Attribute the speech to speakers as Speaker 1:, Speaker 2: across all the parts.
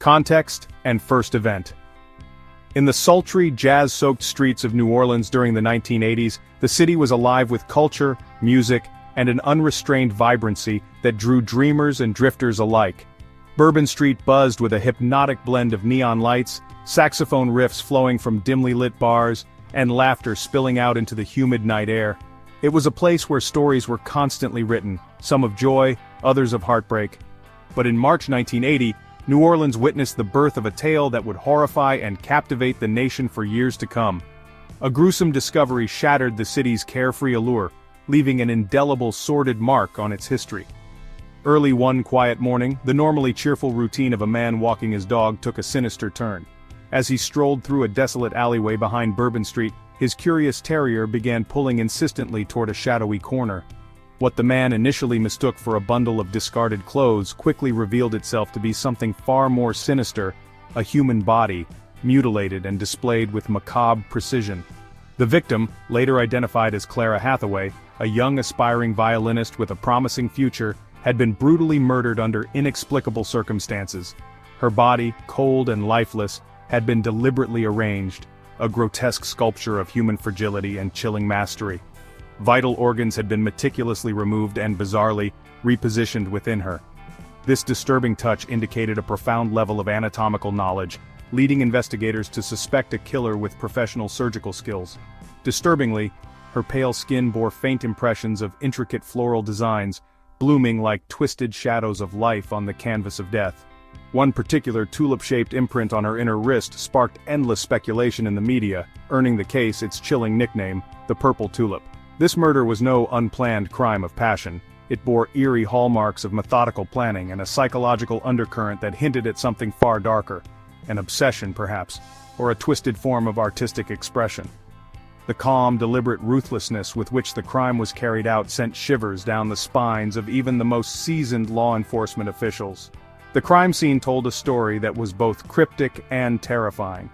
Speaker 1: Context and first event. In the sultry, jazz-soaked streets of New Orleans during the 1980s, the city was alive with culture, music, and an unrestrained vibrancy that drew dreamers and drifters alike. Bourbon Street buzzed with a hypnotic blend of neon lights, saxophone riffs flowing from dimly lit bars, and laughter spilling out into the humid night air. It was a place where stories were constantly written, some of joy, others of heartbreak. But in March 1980, New Orleans witnessed the birth of a tale that would horrify and captivate the nation for years to come. A gruesome discovery shattered the city's carefree allure, leaving an indelible sordid mark on its history. Early one quiet morning, the normally cheerful routine of a man walking his dog took a sinister turn. As he strolled through a desolate alleyway behind Bourbon Street, his curious terrier began pulling insistently toward a shadowy corner. What the man initially mistook for a bundle of discarded clothes quickly revealed itself to be something far more sinister, a human body, mutilated and displayed with macabre precision. The victim, later identified as Clara Hathaway, a young aspiring violinist with a promising future, had been brutally murdered under inexplicable circumstances. Her body, cold and lifeless, had been deliberately arranged, a grotesque sculpture of human fragility and chilling mastery. Vital organs had been meticulously removed and bizarrely repositioned within her. This disturbing touch indicated a profound level of anatomical knowledge, leading investigators to suspect a killer with professional surgical skills. Disturbingly, her pale skin bore faint impressions of intricate floral designs, blooming like twisted shadows of life on the canvas of death. One particular tulip-shaped imprint on her inner wrist sparked endless speculation in the media, earning the case its chilling nickname, the Purple Tulip. This murder was no unplanned crime of passion. It bore eerie hallmarks of methodical planning and a psychological undercurrent that hinted at something far darker. An obsession, perhaps, or a twisted form of artistic expression. The calm, deliberate ruthlessness with which the crime was carried out sent shivers down the spines of even the most seasoned law enforcement officials. The crime scene told a story that was both cryptic and terrifying.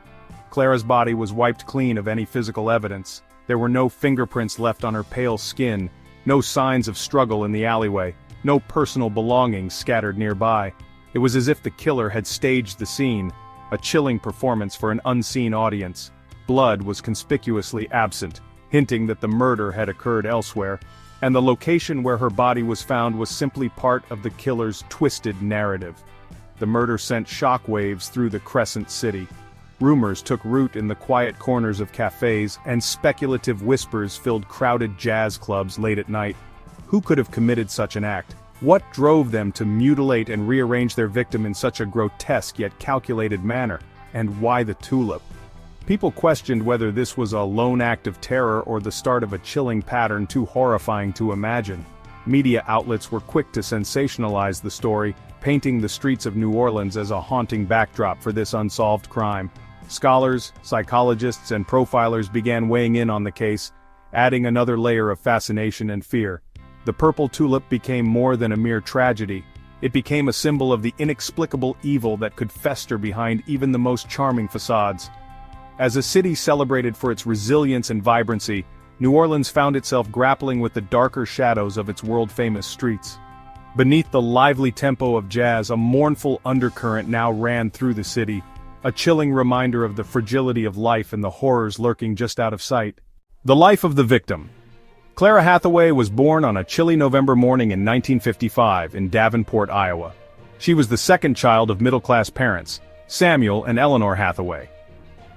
Speaker 1: Clara's body was wiped clean of any physical evidence. There were no fingerprints left on her pale skin, no signs of struggle in the alleyway, no personal belongings scattered nearby. It was as if the killer had staged the scene, a chilling performance for an unseen audience. Blood was conspicuously absent, hinting that the murder had occurred elsewhere, and the location where her body was found was simply part of the killer's twisted narrative. The murder sent shockwaves through the Crescent City. Rumors took root in the quiet corners of cafes, and speculative whispers filled crowded jazz clubs late at night. Who could have committed such an act? What drove them to mutilate and rearrange their victim in such a grotesque yet calculated manner? And why the tulip? People questioned whether this was a lone act of terror or the start of a chilling pattern too horrifying to imagine. Media outlets were quick to sensationalize the story, painting the streets of New Orleans as a haunting backdrop for this unsolved crime. Scholars, psychologists, and profilers began weighing in on the case, adding another layer of fascination and fear. The Purple Tulip became more than a mere tragedy. It became a symbol of the inexplicable evil that could fester behind even the most charming facades. As a city celebrated for its resilience and vibrancy, New Orleans found itself grappling with the darker shadows of its world-famous streets. Beneath the lively tempo of jazz, a mournful undercurrent now ran through the city, a chilling reminder of the fragility of life and the horrors lurking just out of sight. The life of the victim. Clara Hathaway was born on a chilly November morning in 1955 in Davenport, Iowa. She was the second child of middle-class parents, Samuel and Eleanor Hathaway.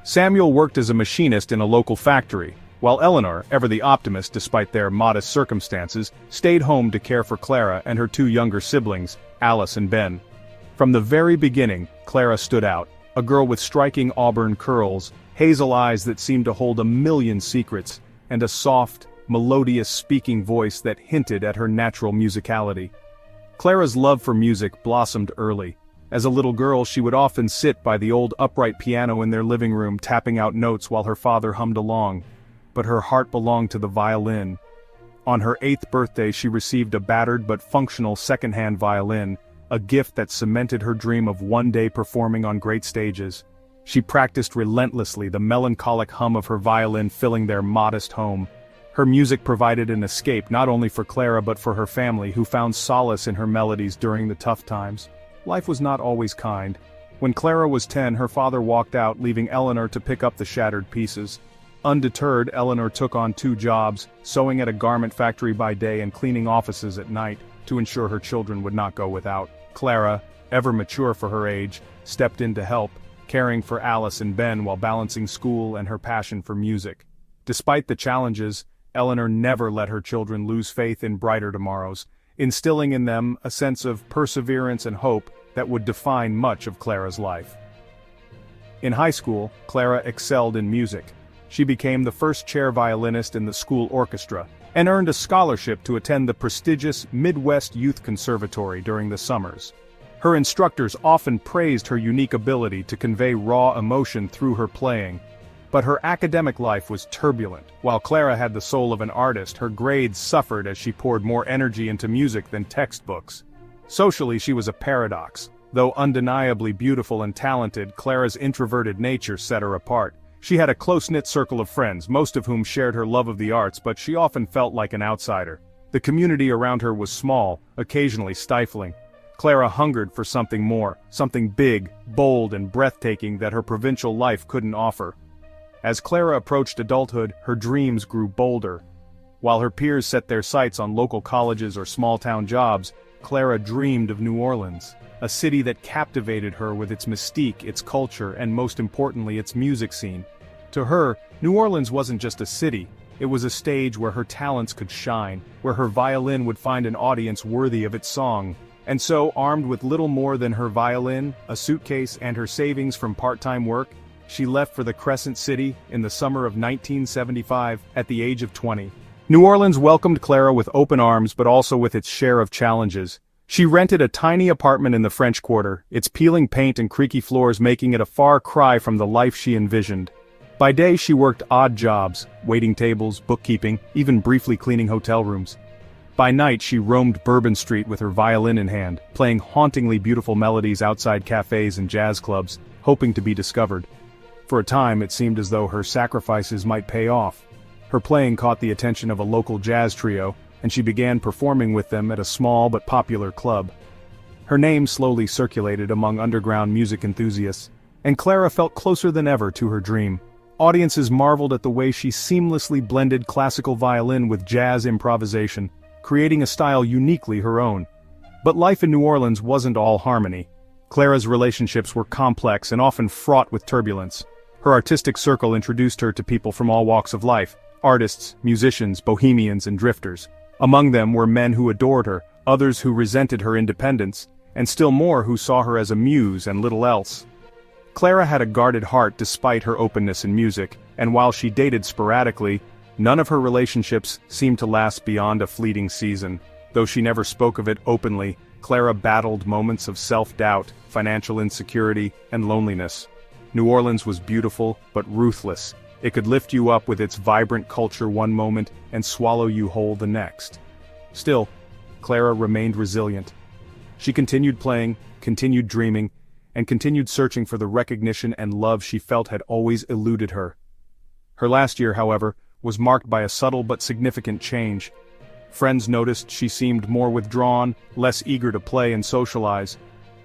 Speaker 1: Samuel worked as a machinist in a local factory, while Eleanor, ever the optimist despite their modest circumstances, stayed home to care for Clara and her two younger siblings, Alice and Ben. From the very beginning, Clara stood out. A girl with striking auburn curls, hazel eyes that seemed to hold a million secrets, and a soft, melodious speaking voice that hinted at her natural musicality. Clara's love for music blossomed early. As a little girl, she would often sit by the old upright piano in their living room tapping out notes while her father hummed along. But her heart belonged to the violin. On her 8th birthday, she received a battered but functional second-hand violin, a gift that cemented her dream of one day performing on great stages. She practiced relentlessly, the melancholic hum of her violin filling their modest home. Her music provided an escape not only for Clara but for her family, who found solace in her melodies during the tough times. Life was not always kind. When Clara was 10, her father walked out, leaving Eleanor to pick up the shattered pieces. Undeterred, Eleanor took on 2 jobs, sewing at a garment factory by day and cleaning offices at night, to ensure her children would not go without. Clara, ever mature for her age, stepped in to help, caring for Alice and Ben while balancing school and her passion for music. Despite the challenges, Eleanor never let her children lose faith in brighter tomorrows, instilling in them a sense of perseverance and hope that would define much of Clara's life. In high school, Clara excelled in music. She became the first chair violinist in the school orchestra, and earned a scholarship to attend the prestigious Midwest Youth Conservatory during the summers. Her instructors often praised her unique ability to convey raw emotion through her playing. But her academic life was turbulent. While Clara had the soul of an artist, her grades suffered as she poured more energy into music than textbooks. Socially, she was a paradox. Though undeniably beautiful and talented, Clara's introverted nature set her apart. She had a close-knit circle of friends, most of whom shared her love of the arts, but she often felt like an outsider. The community around her was small, occasionally stifling. Clara hungered for something more, something big, bold, and breathtaking that her provincial life couldn't offer. As Clara approached adulthood, her dreams grew bolder. While her peers set their sights on local colleges or small-town jobs, Clara dreamed of New Orleans, a city that captivated her with its mystique, its culture, and most importantly, its music scene. To her, New Orleans wasn't just a city, it was a stage where her talents could shine, where her violin would find an audience worthy of its song. And so, armed with little more than her violin, a suitcase, and her savings from part-time work, she left for the Crescent City in the summer of 1975 at the age of 20. New Orleans welcomed Clara with open arms, but also with its share of challenges. She rented a tiny apartment in the French Quarter, its peeling paint and creaky floors making it a far cry from the life she envisioned. By day she worked odd jobs, waiting tables, bookkeeping, even briefly cleaning hotel rooms. By night she roamed Bourbon Street with her violin in hand, playing hauntingly beautiful melodies outside cafes and jazz clubs, hoping to be discovered. For a time it seemed as though her sacrifices might pay off. Her playing caught the attention of a local jazz trio, and she began performing with them at a small but popular club. Her name slowly circulated among underground music enthusiasts, and Clara felt closer than ever to her dream. Audiences marveled at the way she seamlessly blended classical violin with jazz improvisation, creating a style uniquely her own. But life in New Orleans wasn't all harmony. Clara's relationships were complex and often fraught with turbulence. Her artistic circle introduced her to people from all walks of life: artists, musicians, bohemians, and drifters. Among them were men who adored her, others who resented her independence, and still more who saw her as a muse and little else. Clara had a guarded heart despite her openness in music, and while she dated sporadically, none of her relationships seemed to last beyond a fleeting season. Though she never spoke of it openly, Clara battled moments of self-doubt, financial insecurity, and loneliness. New Orleans was beautiful, but ruthless. It could lift you up with its vibrant culture one moment and swallow you whole the next. Still, Clara remained resilient. She continued playing, continued dreaming, and continued searching for the recognition and love she felt had always eluded her. Her last year, however, was marked by a subtle but significant change. Friends noticed she seemed more withdrawn, less eager to play and socialize.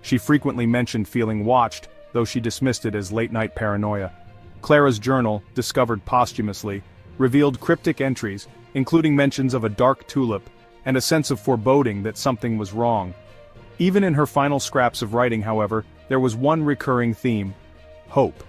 Speaker 1: She frequently mentioned feeling watched, though she dismissed it as late-night paranoia. Clara's journal, discovered posthumously, revealed cryptic entries, including mentions of a dark tulip, and a sense of foreboding that something was wrong. Even in her final scraps of writing, however, there was one recurring theme: hope.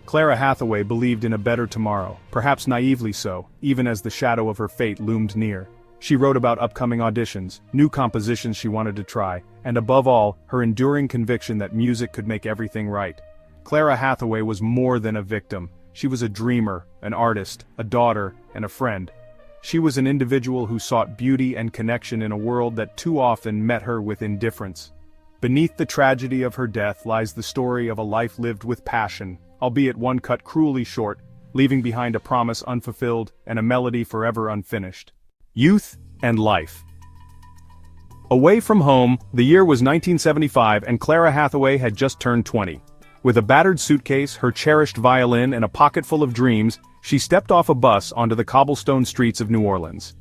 Speaker 1: Clara Hathaway believed in a better tomorrow, perhaps naively so, even as the shadow of her fate loomed near. She wrote about upcoming auditions, new compositions she wanted to try, and above all, her enduring conviction that music could make everything right. Clara Hathaway was more than a victim. She was a dreamer, an artist, a daughter, and a friend. She was an individual who sought beauty and connection in a world that too often met her with indifference. Beneath the tragedy of her death lies the story of a life lived with passion, albeit one cut cruelly short, leaving behind a promise unfulfilled and a melody forever unfinished. Youth and life. Away from home, the year was 1975 and Clara Hathaway had just turned 20. With a battered suitcase, her cherished violin, and a pocket full of dreams, she stepped off a bus onto the cobblestone streets of New Orleans.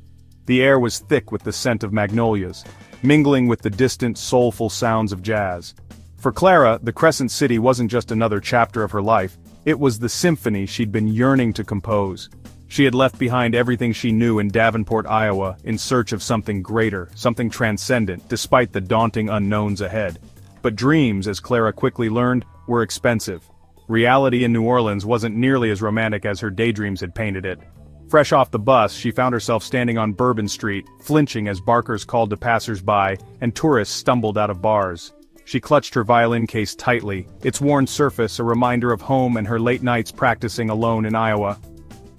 Speaker 1: The air was thick with the scent of magnolias, mingling with the distant, soulful sounds of jazz. For Clara, the Crescent City wasn't just another chapter of her life, it was the symphony she'd been yearning to compose. She had left behind everything she knew in Davenport, Iowa, in search of something greater, something transcendent, despite the daunting unknowns ahead. But dreams, as Clara quickly learned, were expensive. Reality in New Orleans wasn't nearly as romantic as her daydreams had painted it. Fresh off the bus, she found herself standing on Bourbon Street, flinching as barkers called to passers-by, and tourists stumbled out of bars. She clutched her violin case tightly, its worn surface a reminder of home and her late nights practicing alone in Iowa.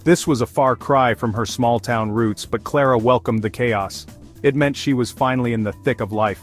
Speaker 1: This was a far cry from her small-town roots, but Clara welcomed the chaos. It meant she was finally in the thick of life.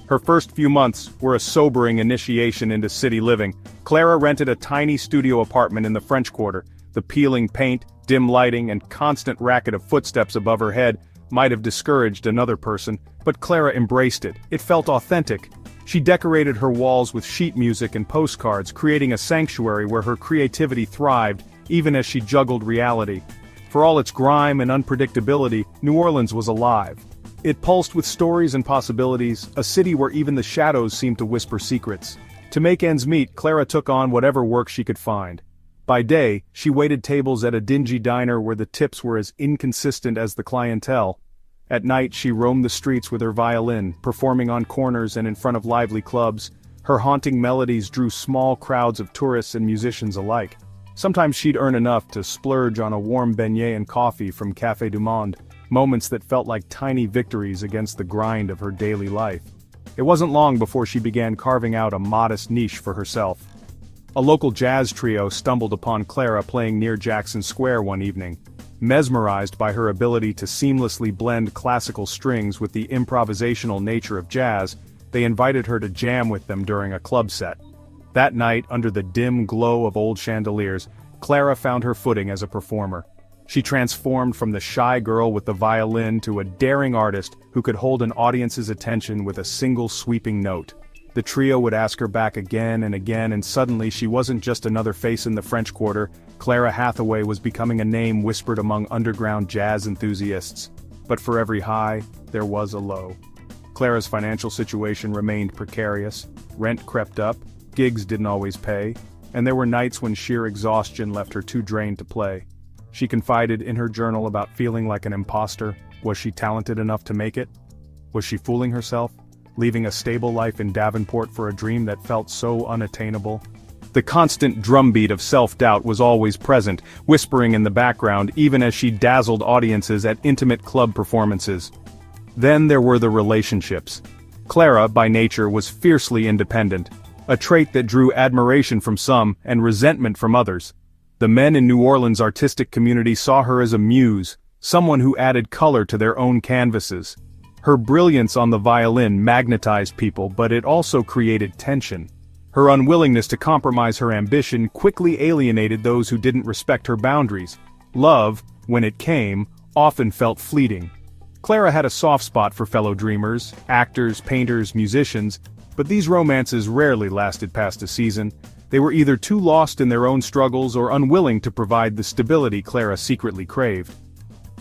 Speaker 1: Her first few months were a sobering initiation into city living. Clara rented a tiny studio apartment in the French Quarter. The peeling paint, dim lighting, and constant racket of footsteps above her head might have discouraged another person, but Clara embraced it. It felt authentic. She decorated her walls with sheet music and postcards, creating a sanctuary where her creativity thrived, even as she juggled reality. For all its grime and unpredictability, New Orleans was alive. It pulsed with stories and possibilities, a city where even the shadows seemed to whisper secrets. To make ends meet, Clara took on whatever work she could find. By day, she waited tables at a dingy diner where the tips were as inconsistent as the clientele. At night, she roamed the streets with her violin, performing on corners and in front of lively clubs. Her haunting melodies drew small crowds of tourists and musicians alike. Sometimes she'd earn enough to splurge on a warm beignet and coffee from Café du Monde, moments that felt like tiny victories against the grind of her daily life. It wasn't long before she began carving out a modest niche for herself. A local jazz trio stumbled upon Clara playing near Jackson Square one evening. Mesmerized by her ability to seamlessly blend classical strings with the improvisational nature of jazz, they invited her to jam with them during a club set. That night, under the dim glow of old chandeliers, Clara found her footing as a performer. She transformed from the shy girl with the violin to a daring artist who could hold an audience's attention with a single sweeping note. The trio would ask her back again and again, and suddenly she wasn't just another face in the French Quarter. Clara Hathaway was becoming a name whispered among underground jazz enthusiasts. But for every high, there was a low. Clara's financial situation remained precarious. Rent crept up, gigs didn't always pay, and there were nights when sheer exhaustion left her too drained to play. She confided in her journal about feeling like an imposter. Was she talented enough to make it? Was she fooling herself, leaving a stable life in Davenport for a dream that felt so unattainable? The constant drumbeat of self-doubt was always present, whispering in the background even as she dazzled audiences at intimate club performances. Then there were the relationships. Clara, by nature, was fiercely independent, a trait that drew admiration from some and resentment from others. The men in New Orleans' artistic community saw her as a muse, someone who added color to their own canvases. Her brilliance on the violin magnetized people, but it also created tension. Her unwillingness to compromise her ambition quickly alienated those who didn't respect her boundaries. Love, when it came, often felt fleeting. Clara had a soft spot for fellow dreamers, actors, painters, musicians, but these romances rarely lasted past a season. They were either too lost in their own struggles or unwilling to provide the stability Clara secretly craved.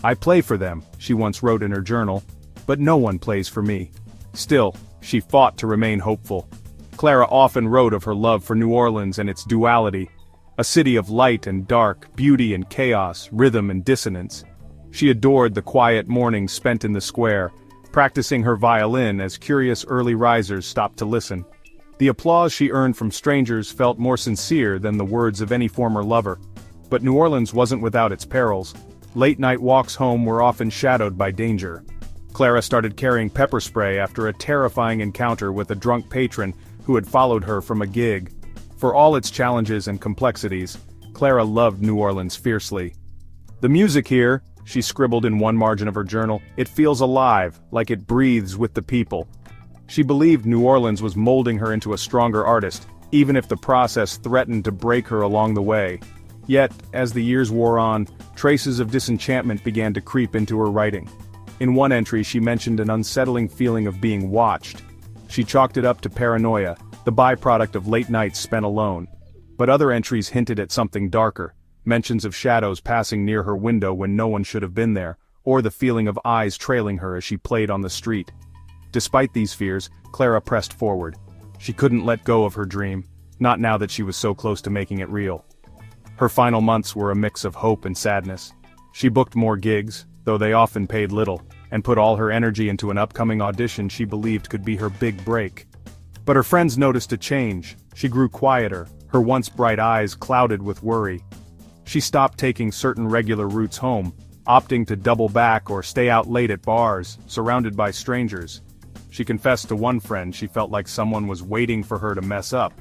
Speaker 1: "I play for them," she once wrote in her journal, "but no one plays for me." Still, she fought to remain hopeful. Clara often wrote of her love for New Orleans and its duality, a city of light and dark, beauty and chaos, rhythm and dissonance. She adored the quiet mornings spent in the square, practicing her violin as curious early risers stopped to listen. The applause she earned from strangers felt more sincere than the words of any former lover. But New Orleans wasn't without its perils. Late-night walks home were often shadowed by danger. Clara started carrying pepper spray after a terrifying encounter with a drunk patron who had followed her from a gig. For all its challenges and complexities, Clara loved New Orleans fiercely. "The music here," she scribbled in one margin of her journal, "it feels alive, like it breathes with the people." She believed New Orleans was molding her into a stronger artist, even if the process threatened to break her along the way. Yet, as the years wore on, traces of disenchantment began to creep into her writing. In one entry she mentioned an unsettling feeling of being watched. She chalked it up to paranoia, the byproduct of late nights spent alone. But other entries hinted at something darker, mentions of shadows passing near her window when no one should have been there, or the feeling of eyes trailing her as she played on the street. Despite these fears, Clara pressed forward. She couldn't let go of her dream, not now that she was so close to making it real. Her final months were a mix of hope and sadness. She booked more gigs, though they often paid little, and put all her energy into an upcoming audition she believed could be her big break. But her friends noticed a change. She grew quieter, her once bright eyes clouded with worry. She stopped taking certain regular routes home, opting to double back or stay out late at bars, surrounded by strangers. She confessed to one friend she felt like someone was waiting for her to mess up.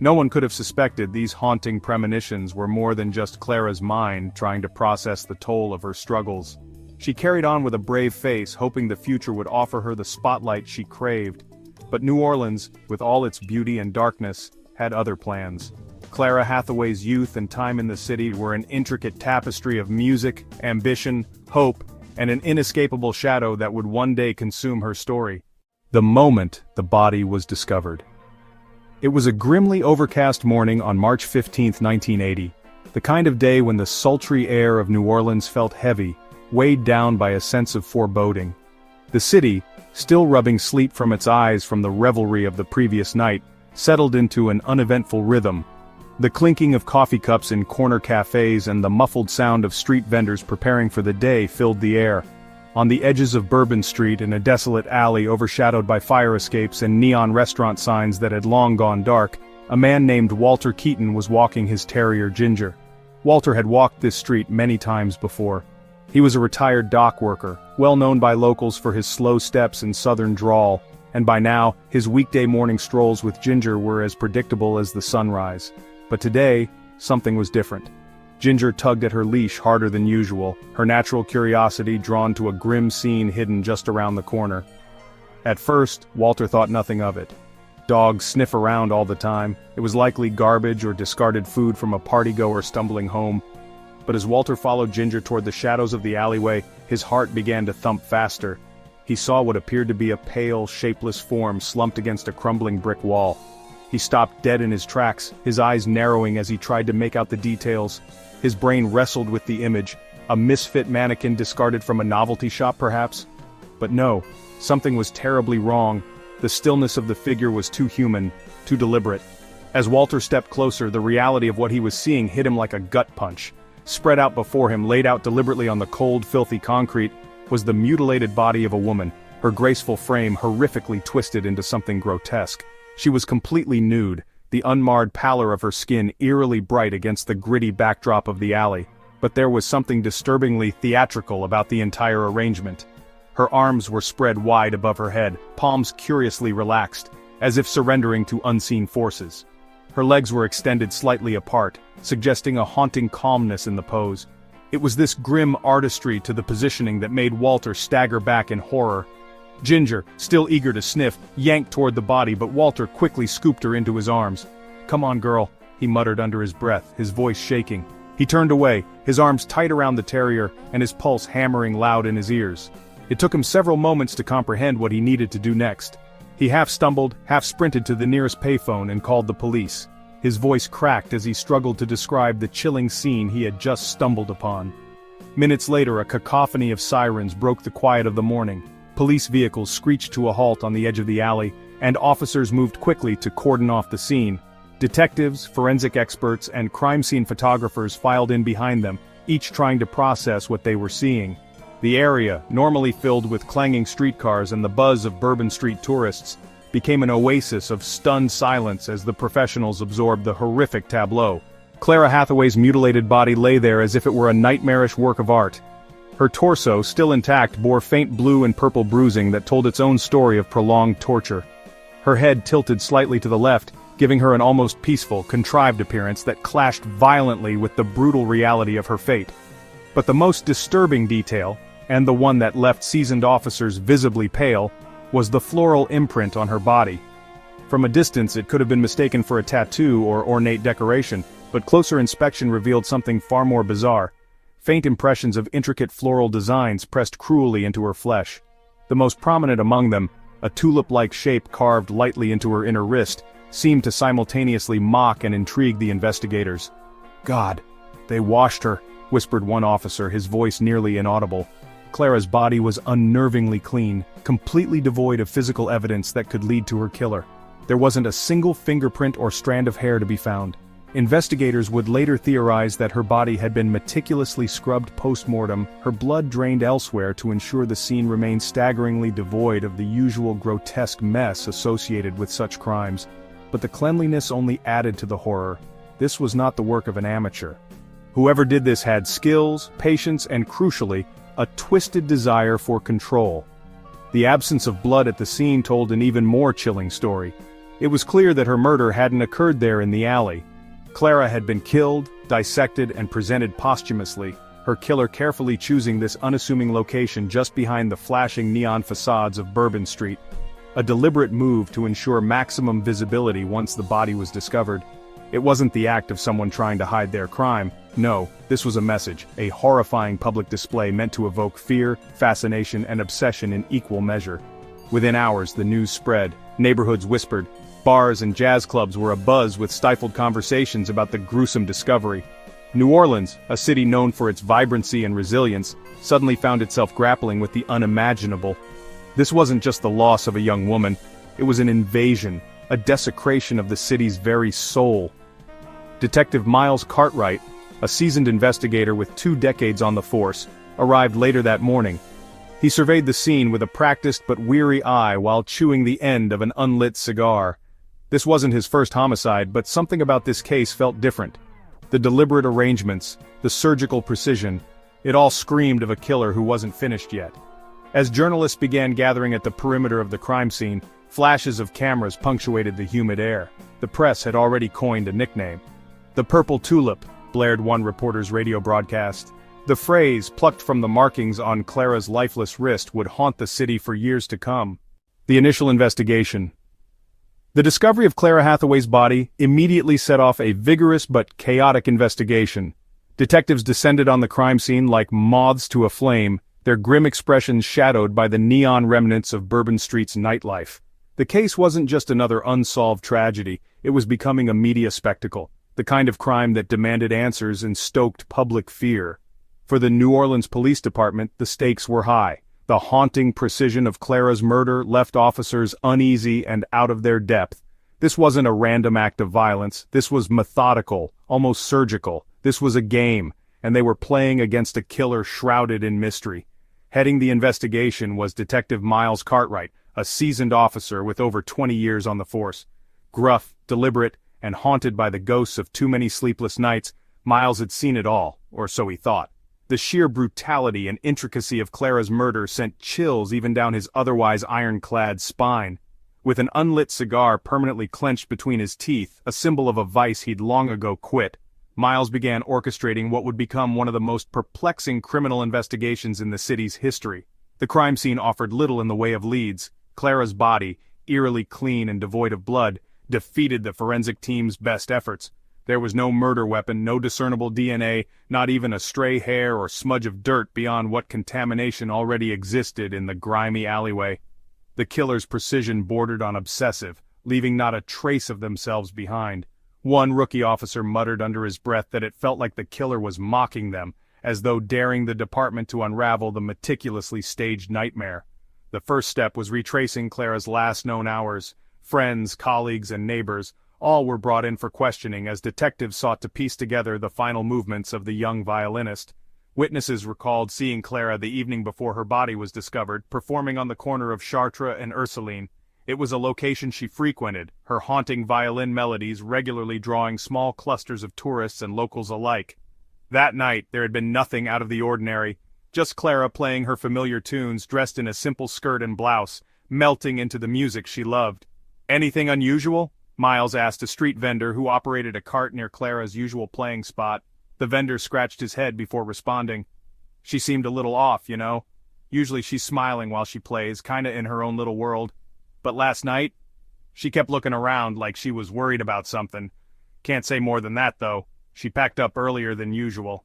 Speaker 1: No one could have suspected these haunting premonitions were more than just Clara's mind trying to process the toll of her struggles. She carried on with a brave face, hoping the future would offer her the spotlight she craved. But New Orleans, with all its beauty and darkness, had other plans. Clara Hathaway's youth and time in the city were an intricate tapestry of music, ambition, hope, and an inescapable shadow that would one day consume her story. The moment the body was discovered. It was a grimly overcast morning on March 15, 1980, the kind of day when the sultry air of New Orleans felt heavy, weighed down by a sense of foreboding. The city, still rubbing sleep from its eyes from the revelry of the previous night, settled into an uneventful rhythm. The clinking of coffee cups in corner cafes and the muffled sound of street vendors preparing for the day filled the air. On the edges of Bourbon Street, in a desolate alley overshadowed by fire escapes and neon restaurant signs that had long gone dark, a man named Walter Keaton was walking his terrier Ginger. Walter had walked this street many times before. He was a retired dock worker, well known by locals for his slow steps and southern drawl, and by now, his weekday morning strolls with Ginger were as predictable as the sunrise. But today, something was different. Ginger tugged at her leash harder than usual, her natural curiosity drawn to a grim scene hidden just around the corner. At first, Walter thought nothing of it. Dogs sniff around all the time. It was likely garbage or discarded food from a partygoer stumbling home. But as Walter followed Ginger toward the shadows of the alleyway, his heart began to thump faster. He saw what appeared to be a pale, shapeless form slumped against a crumbling brick wall. He stopped dead in his tracks, his eyes narrowing as he tried to make out the details. His brain wrestled with the image, a misfit mannequin discarded from a novelty shop perhaps? But no, something was terribly wrong. The stillness of the figure was too human, too deliberate. As Walter stepped closer, the reality of what he was seeing hit him like a gut punch. Spread out before him, laid out deliberately on the cold, filthy concrete, was the mutilated body of a woman, her graceful frame horrifically twisted into something grotesque. She was completely nude, the unmarred pallor of her skin eerily bright against the gritty backdrop of the alley. But there was something disturbingly theatrical about the entire arrangement. Her arms were spread wide above her head, palms curiously relaxed, as if surrendering to unseen forces. Her legs were extended slightly apart, suggesting a haunting calmness in the pose. It was this grim artistry to the positioning that made Walter stagger back in horror. Ginger, still eager to sniff, yanked toward the body, but Walter quickly scooped her into his arms. "Come on, girl," he muttered under his breath, his voice shaking. He turned away, his arms tight around the terrier, and his pulse hammering loud in his ears. It took him several moments to comprehend what he needed to do next. He half stumbled, half sprinted to the nearest payphone and called the police. His voice cracked as he struggled to describe the chilling scene he had just stumbled upon. Minutes later, a cacophony of sirens broke the quiet of the morning. Police vehicles screeched to a halt on the edge of the alley, and officers moved quickly to cordon off the scene. Detectives, forensic experts, and crime scene photographers filed in behind them, each trying to process what they were seeing. The area, normally filled with clanging streetcars and the buzz of Bourbon Street tourists, became an oasis of stunned silence as the professionals absorbed the horrific tableau. Clara Hathaway's mutilated body lay there as if it were a nightmarish work of art. Her torso, still intact, bore faint blue and purple bruising that told its own story of prolonged torture. Her head tilted slightly to the left, giving her an almost peaceful, contrived appearance that clashed violently with the brutal reality of her fate. But the most disturbing detail, and the one that left seasoned officers visibly pale, was the floral imprint on her body. From a distance it could have been mistaken for a tattoo or ornate decoration, but closer inspection revealed something far more bizarre. Faint impressions of intricate floral designs pressed cruelly into her flesh. The most prominent among them, a tulip-like shape carved lightly into her inner wrist, seemed to simultaneously mock and intrigue the investigators. "God, they washed her," whispered one officer, his voice nearly inaudible. Clara's body was unnervingly clean, completely devoid of physical evidence that could lead to her killer. There wasn't a single fingerprint or strand of hair to be found. Investigators would later theorize that her body had been meticulously scrubbed post-mortem, her blood drained elsewhere to ensure the scene remained staggeringly devoid of the usual grotesque mess associated with such crimes. But the cleanliness only added to the horror. This was not the work of an amateur. Whoever did this had skills, patience, and crucially, a twisted desire for control. The absence of blood at the scene told an even more chilling story. It was clear that her murder hadn't occurred there in the alley. Clara had been killed, dissected, and presented posthumously, her killer carefully choosing this unassuming location just behind the flashing neon facades of Bourbon Street. A deliberate move to ensure maximum visibility once the body was discovered. It wasn't the act of someone trying to hide their crime. No, this was a message, a horrifying public display meant to evoke fear, fascination, and obsession in equal measure. Within hours, the news spread, neighborhoods whispered, bars and jazz clubs were abuzz with stifled conversations about the gruesome discovery. New Orleans, a city known for its vibrancy and resilience, suddenly found itself grappling with the unimaginable. This wasn't just the loss of a young woman, it was an invasion, a desecration of the city's very soul. Detective Miles Cartwright, a seasoned investigator with 2 decades on the force, arrived later that morning. He surveyed the scene with a practiced but weary eye while chewing the end of an unlit cigar. This wasn't his first homicide, but something about this case felt different. The deliberate arrangements, the surgical precision, it all screamed of a killer who wasn't finished yet. As journalists began gathering at the perimeter of the crime scene, flashes of cameras punctuated the humid air. The press had already coined a nickname. "The Purple Tulip," blared one reporter's radio broadcast. The phrase, plucked from the markings on Clara's lifeless wrist, would haunt the city for years to come. The initial investigation. The discovery of Clara Hathaway's body immediately set off a vigorous but chaotic investigation. Detectives descended on the crime scene like moths to a flame, their grim expressions shadowed by the neon remnants of Bourbon Street's nightlife. The case wasn't just another unsolved tragedy, it was becoming a media spectacle, the kind of crime that demanded answers and stoked public fear. For the New Orleans Police Department, the stakes were high. The haunting precision of Clara's murder left officers uneasy and out of their depth. This wasn't a random act of violence, this was methodical, almost surgical. This was a game, and they were playing against a killer shrouded in mystery. Heading the investigation was Detective Miles Cartwright, a seasoned officer with over 20 years on the force. Gruff, deliberate, and haunted by the ghosts of too many sleepless nights, Miles had seen it all, or so he thought. The sheer brutality and intricacy of Clara's murder sent chills even down his otherwise ironclad spine. With an unlit cigar permanently clenched between his teeth, a symbol of a vice he'd long ago quit, Miles began orchestrating what would become one of the most perplexing criminal investigations in the city's history. The crime scene offered little in the way of leads. Clara's body, eerily clean and devoid of blood, defeated the forensic team's best efforts. There was no murder weapon, no discernible DNA, not even a stray hair or smudge of dirt beyond what contamination already existed in the grimy alleyway. The killer's precision bordered on obsessive, leaving not a trace of themselves behind. One rookie officer muttered under his breath that it felt like the killer was mocking them, as though daring the department to unravel the meticulously staged nightmare. The first step was retracing Clara's last known hours. Friends, colleagues, and neighbors, all were brought in for questioning as detectives sought to piece together the final movements of the young violinist. Witnesses recalled seeing Clara the evening before her body was discovered, performing on the corner of Chartres and Ursuline. It was a location she frequented, her haunting violin melodies regularly drawing small clusters of tourists and locals alike. That night, there had been nothing out of the ordinary, just Clara playing her familiar tunes dressed in a simple skirt and blouse, melting into the music she loved. "Anything unusual?" Miles asked a street vendor who operated a cart near Clara's usual playing spot. The vendor scratched his head before responding. "She seemed a little off, you know. Usually she's smiling while she plays, kinda in her own little world. But last night, she kept looking around like she was worried about something. Can't say more than that, though. She packed up earlier than usual."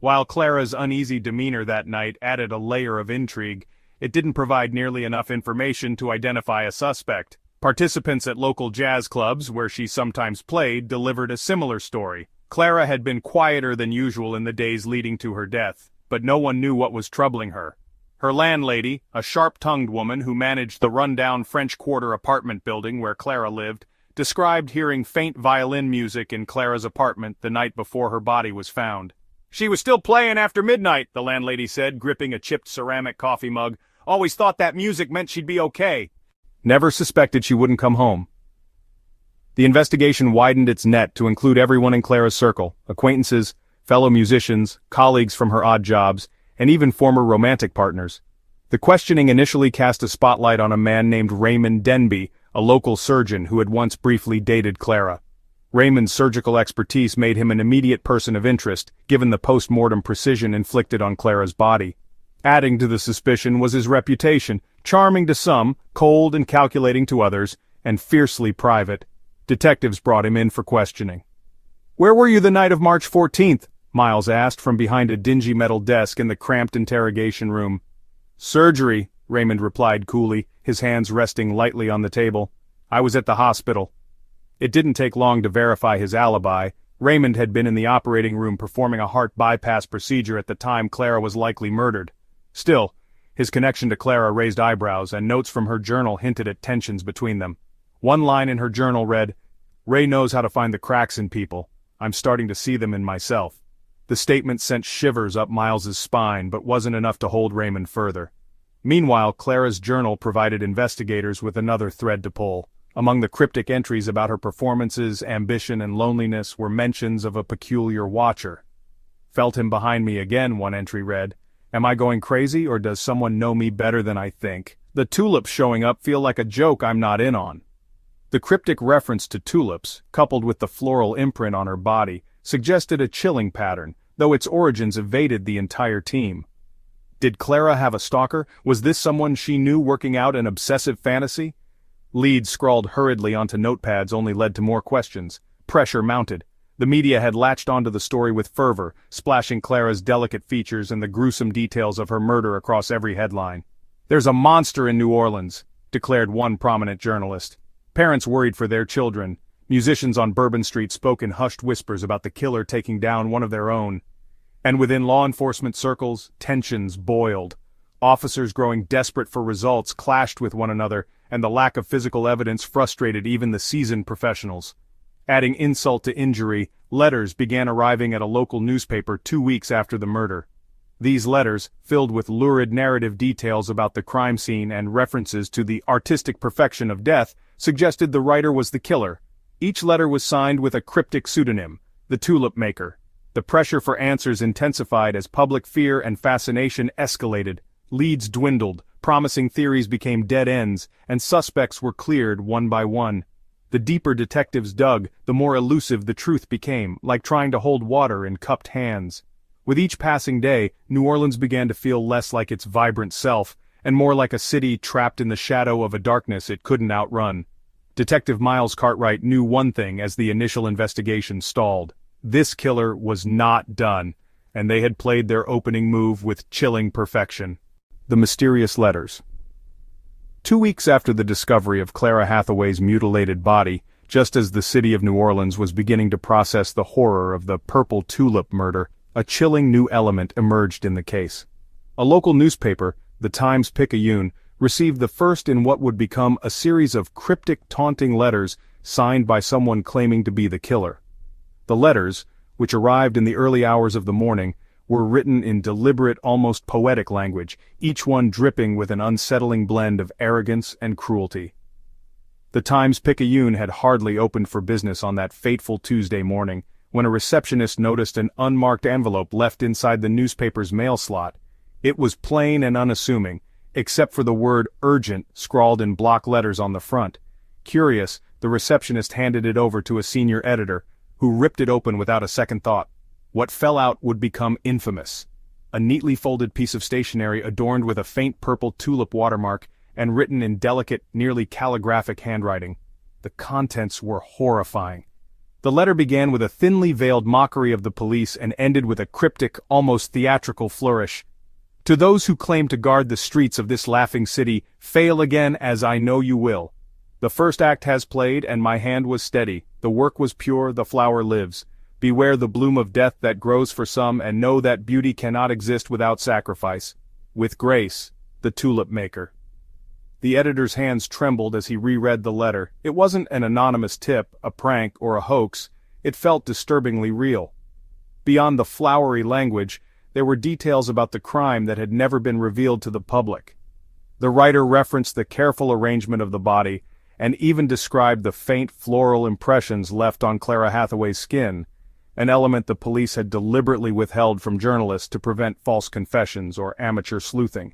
Speaker 1: While Clara's uneasy demeanor that night added a layer of intrigue, it didn't provide nearly enough information to identify a suspect. Participants at local jazz clubs, where she sometimes played, delivered a similar story. Clara had been quieter than usual in the days leading to her death, but no one knew what was troubling her. Her landlady, a sharp-tongued woman who managed the run-down French Quarter apartment building where Clara lived, described hearing faint violin music in Clara's apartment the night before her body was found. "She was still playing after midnight," the landlady said, gripping a chipped ceramic coffee mug. "Always thought that music meant she'd be okay." Never suspected she wouldn't come home. The investigation widened its net to include everyone in Clara's circle, acquaintances, fellow musicians, colleagues from her odd jobs, and even former romantic partners. The questioning initially cast a spotlight on a man named Raymond Denby, a local surgeon who had once briefly dated Clara. Raymond's surgical expertise made him an immediate person of interest, given the post-mortem precision inflicted on Clara's body. Adding to the suspicion was his reputation, charming to some, cold and calculating to others, and fiercely private. Detectives brought him in for questioning. "Where were you the night of March 14th? Miles asked from behind a dingy metal desk in the cramped interrogation room. "Surgery," Raymond replied coolly, his hands resting lightly on the table. "I was at the hospital." It didn't take long to verify his alibi. Raymond had been in the operating room performing a heart bypass procedure at the time Clara was likely murdered. Still, his connection to Clara raised eyebrows, and notes from her journal hinted at tensions between them. One line in her journal read, "Ray knows how to find the cracks in people. I'm starting to see them in myself." The statement sent shivers up Miles's spine, but wasn't enough to hold Raymond further. Meanwhile, Clara's journal provided investigators with another thread to pull. Among the cryptic entries about her performances, ambition, and loneliness were mentions of a peculiar watcher. "Felt him behind me again," one entry read. "Am I going crazy, or does someone know me better than I think? The tulips showing up feel like a joke I'm not in on." The cryptic reference to tulips, coupled with the floral imprint on her body, suggested a chilling pattern, though its origins evaded the entire team. Did Clara have a stalker? Was this someone she knew working out an obsessive fantasy? Leads scrawled hurriedly onto notepads only led to more questions. Pressure mounted. The media had latched onto the story with fervor, splashing Clara's delicate features and the gruesome details of her murder across every headline. "There's a monster in New Orleans," declared one prominent journalist. Parents worried for their children. Musicians on Bourbon Street spoke in hushed whispers about the killer taking down one of their own. And within law enforcement circles, tensions boiled. Officers growing desperate for results clashed with one another, and the lack of physical evidence frustrated even the seasoned professionals. Adding insult to injury, letters began arriving at a local newspaper 2 weeks after the murder. These letters, filled with lurid narrative details about the crime scene and references to the artistic perfection of death, suggested the writer was the killer. Each letter was signed with a cryptic pseudonym, the Tulip Maker. The pressure for answers intensified as public fear and fascination escalated. Leads dwindled, promising theories became dead ends, and suspects were cleared one by one. The deeper detectives dug, the more elusive the truth became, like trying to hold water in cupped hands. With each passing day, New Orleans began to feel less like its vibrant self, and more like a city trapped in the shadow of a darkness it couldn't outrun. Detective Miles Cartwright knew one thing as the initial investigation stalled. This killer was not done, and they had played their opening move with chilling perfection. The mysterious letters. 2 weeks after the discovery of Clara Hathaway's mutilated body, just as the city of New Orleans was beginning to process the horror of the Purple Tulip murder, a chilling new element emerged in the case. A local newspaper, the Times-Picayune, received the first in what would become a series of cryptic taunting letters signed by someone claiming to be the killer. The letters, which arrived in the early hours of the morning, were written in deliberate, almost poetic language, each one dripping with an unsettling blend of arrogance and cruelty. The Times-Picayune had hardly opened for business on that fateful Tuesday morning, when a receptionist noticed an unmarked envelope left inside the newspaper's mail slot. It was plain and unassuming, except for the word urgent scrawled in block letters on the front. Curious, the receptionist handed it over to a senior editor, who ripped it open without a second thought. What fell out would become infamous. A neatly folded piece of stationery adorned with a faint purple tulip watermark and written in delicate, nearly calligraphic handwriting. The contents were horrifying. The letter began with a thinly veiled mockery of the police and ended with a cryptic, almost theatrical flourish. "To those who claim to guard the streets of this laughing city, fail again as I know you will. The first act has played and my hand was steady. The work was pure, the flower lives. Beware the bloom of death that grows for some and know that beauty cannot exist without sacrifice. With grace, the tulip maker. The editor's hands trembled as he reread the letter. It wasn't an anonymous tip, a prank, or a hoax. It felt disturbingly real. Beyond the flowery language, there were details about the crime that had never been revealed to the public. The writer referenced the careful arrangement of the body, and even described the faint floral impressions left on Clara Hathaway's skin, an element the police had deliberately withheld from journalists to prevent false confessions or amateur sleuthing.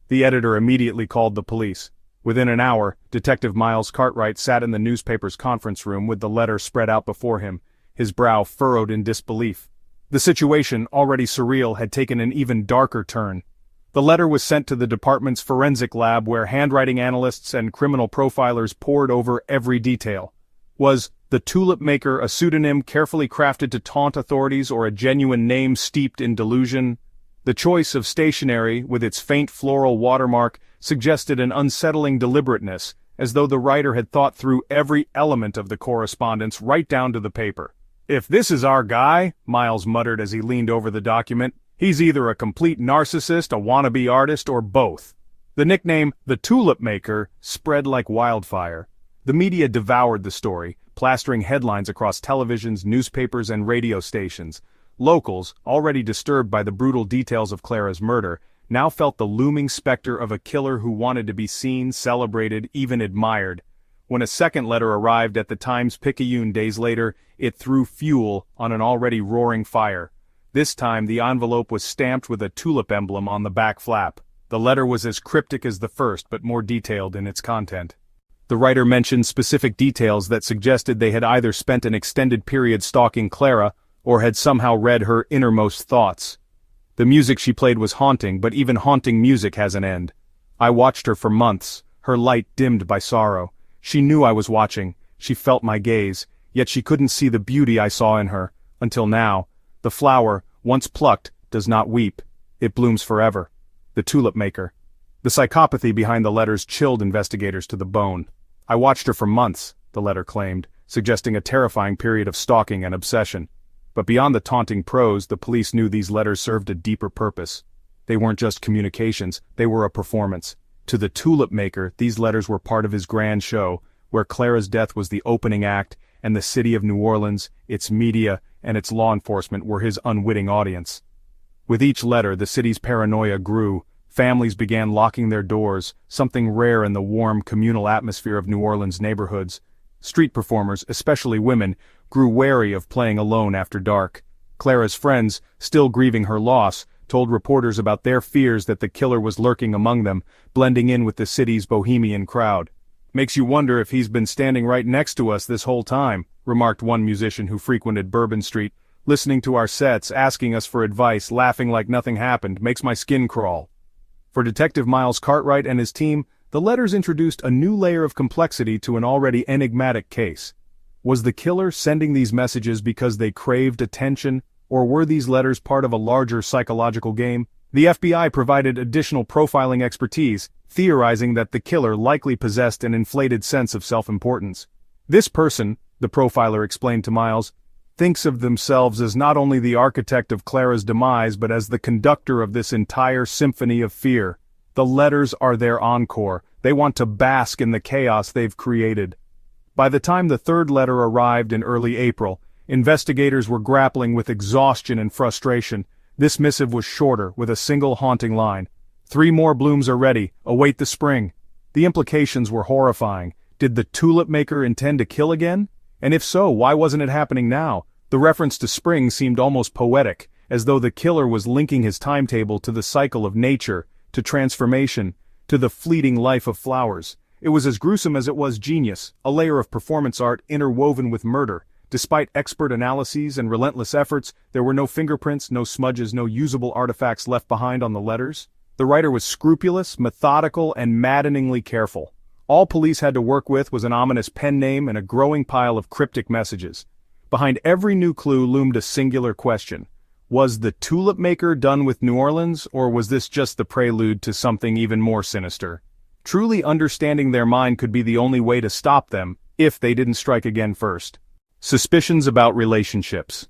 Speaker 1: The editor immediately called the police. Within an hour, Detective Miles Cartwright sat in the newspaper's conference room with the letter spread out before him, his brow furrowed in disbelief. The situation, already surreal, had taken an even darker turn. The letter was sent to the department's forensic lab where handwriting analysts and criminal profilers pored over every detail. Was the tulip maker a pseudonym carefully crafted to taunt authorities or a genuine name steeped in delusion? The choice of stationery, with its faint floral watermark, suggested an unsettling deliberateness, as though the writer had thought through every element of the correspondence right down to the paper. "If this is our guy," Miles muttered as he leaned over the document, "he's either a complete narcissist, a wannabe artist, or both." The nickname, the Tulip Maker, spread like wildfire. The media devoured the story, plastering headlines across televisions, newspapers, and radio stations. Locals, already disturbed by the brutal details of Clara's murder, now felt the looming specter of a killer who wanted to be seen, celebrated, even admired. When a second letter arrived at the Times-Picayune days later, it threw fuel on an already roaring fire. This time the envelope was stamped with a tulip emblem on the back flap. The letter was as cryptic as the first but more detailed in its content. The writer mentioned specific details that suggested they had either spent an extended period stalking Clara or had somehow read her innermost thoughts. The music she played was haunting, but even haunting music has an end. I watched her for months, her light dimmed by sorrow. She knew I was watching, she felt my gaze, yet she couldn't see the beauty I saw in her, until now. The flower, once plucked, does not weep. It blooms forever. The tulip maker. The psychopathy behind the letters chilled investigators to the bone. I watched her for months, the letter claimed, suggesting a terrifying period of stalking and obsession. But beyond the taunting prose, the police knew these letters served a deeper purpose. They weren't just communications, they were a performance. To the tulip maker, these letters were part of his grand show, where Clara's death was the opening act, and the city of New Orleans, its media, and its law enforcement were his unwitting audience. With each letter, the city's paranoia grew. Families began locking their doors, something rare in the warm, communal atmosphere of New Orleans neighborhoods. Street performers, especially women, grew wary of playing alone after dark. Clara's friends, still grieving her loss, told reporters about their fears that the killer was lurking among them, blending in with the city's bohemian crowd. "Makes you wonder if he's been standing right next to us this whole time," remarked one musician who frequented Bourbon Street, "listening to our sets, asking us for advice, laughing like nothing happened, makes my skin crawl." For Detective Miles Cartwright and his team, the letters introduced a new layer of complexity to an already enigmatic case. Was the killer sending these messages because they craved attention, or were these letters part of a larger psychological game? The FBI provided additional profiling expertise, theorizing that the killer likely possessed an inflated sense of self-importance. "This person," the profiler explained to Miles, "thinks of themselves as not only the architect of Clara's demise but as the conductor of this entire symphony of fear. The letters are their encore. They want to bask in the chaos they've created." By the time the third letter arrived in early April, investigators were grappling with exhaustion and frustration. This missive was shorter, with a single haunting line. "3 more blooms are ready. Await the spring." The implications were horrifying. Did the tulip maker intend to kill again? And if so, why wasn't it happening now? The reference to spring seemed almost poetic, as though the killer was linking his timetable to the cycle of nature, to transformation, to the fleeting life of flowers. It was as gruesome as it was genius, a layer of performance art interwoven with murder. Despite expert analyses and relentless efforts, there were no fingerprints, no smudges, no usable artifacts left behind on the letters. The writer was scrupulous, methodical, and maddeningly careful. All police had to work with was an ominous pen name and a growing pile of cryptic messages. Behind every new clue loomed a singular question. Was the tulip maker done with New Orleans, or was this just the prelude to something even more sinister? Truly understanding their mind could be the only way to stop them, if they didn't strike again first. Suspicions about relationships.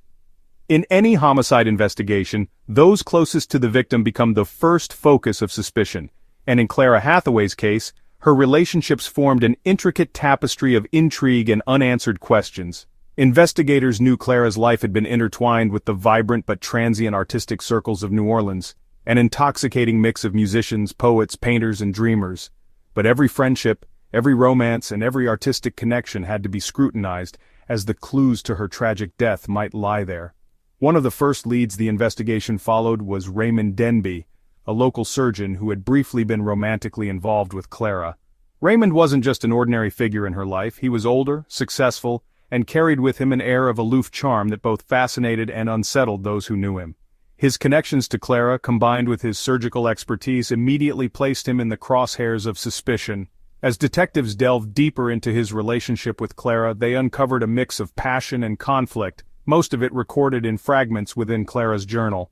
Speaker 1: In any homicide investigation, those closest to the victim become the first focus of suspicion, and in Clara Hathaway's case, her relationships formed an intricate tapestry of intrigue and unanswered questions. Investigators knew Clara's life had been intertwined with the vibrant but transient artistic circles of New Orleans, an intoxicating mix of musicians, poets, painters, and dreamers. But every friendship, every romance, and every artistic connection had to be scrutinized, as the clues to her tragic death might lie there. One of the first leads the investigation followed was Raymond Denby, a local surgeon who had briefly been romantically involved with Clara. Raymond wasn't just an ordinary figure in her life. He was older, successful, and carried with him an air of aloof charm that both fascinated and unsettled those who knew him. His connections to Clara, combined with his surgical expertise, immediately placed him in the crosshairs of suspicion. As detectives delved deeper into his relationship with Clara, they uncovered a mix of passion and conflict, most of it recorded in fragments within Clara's journal.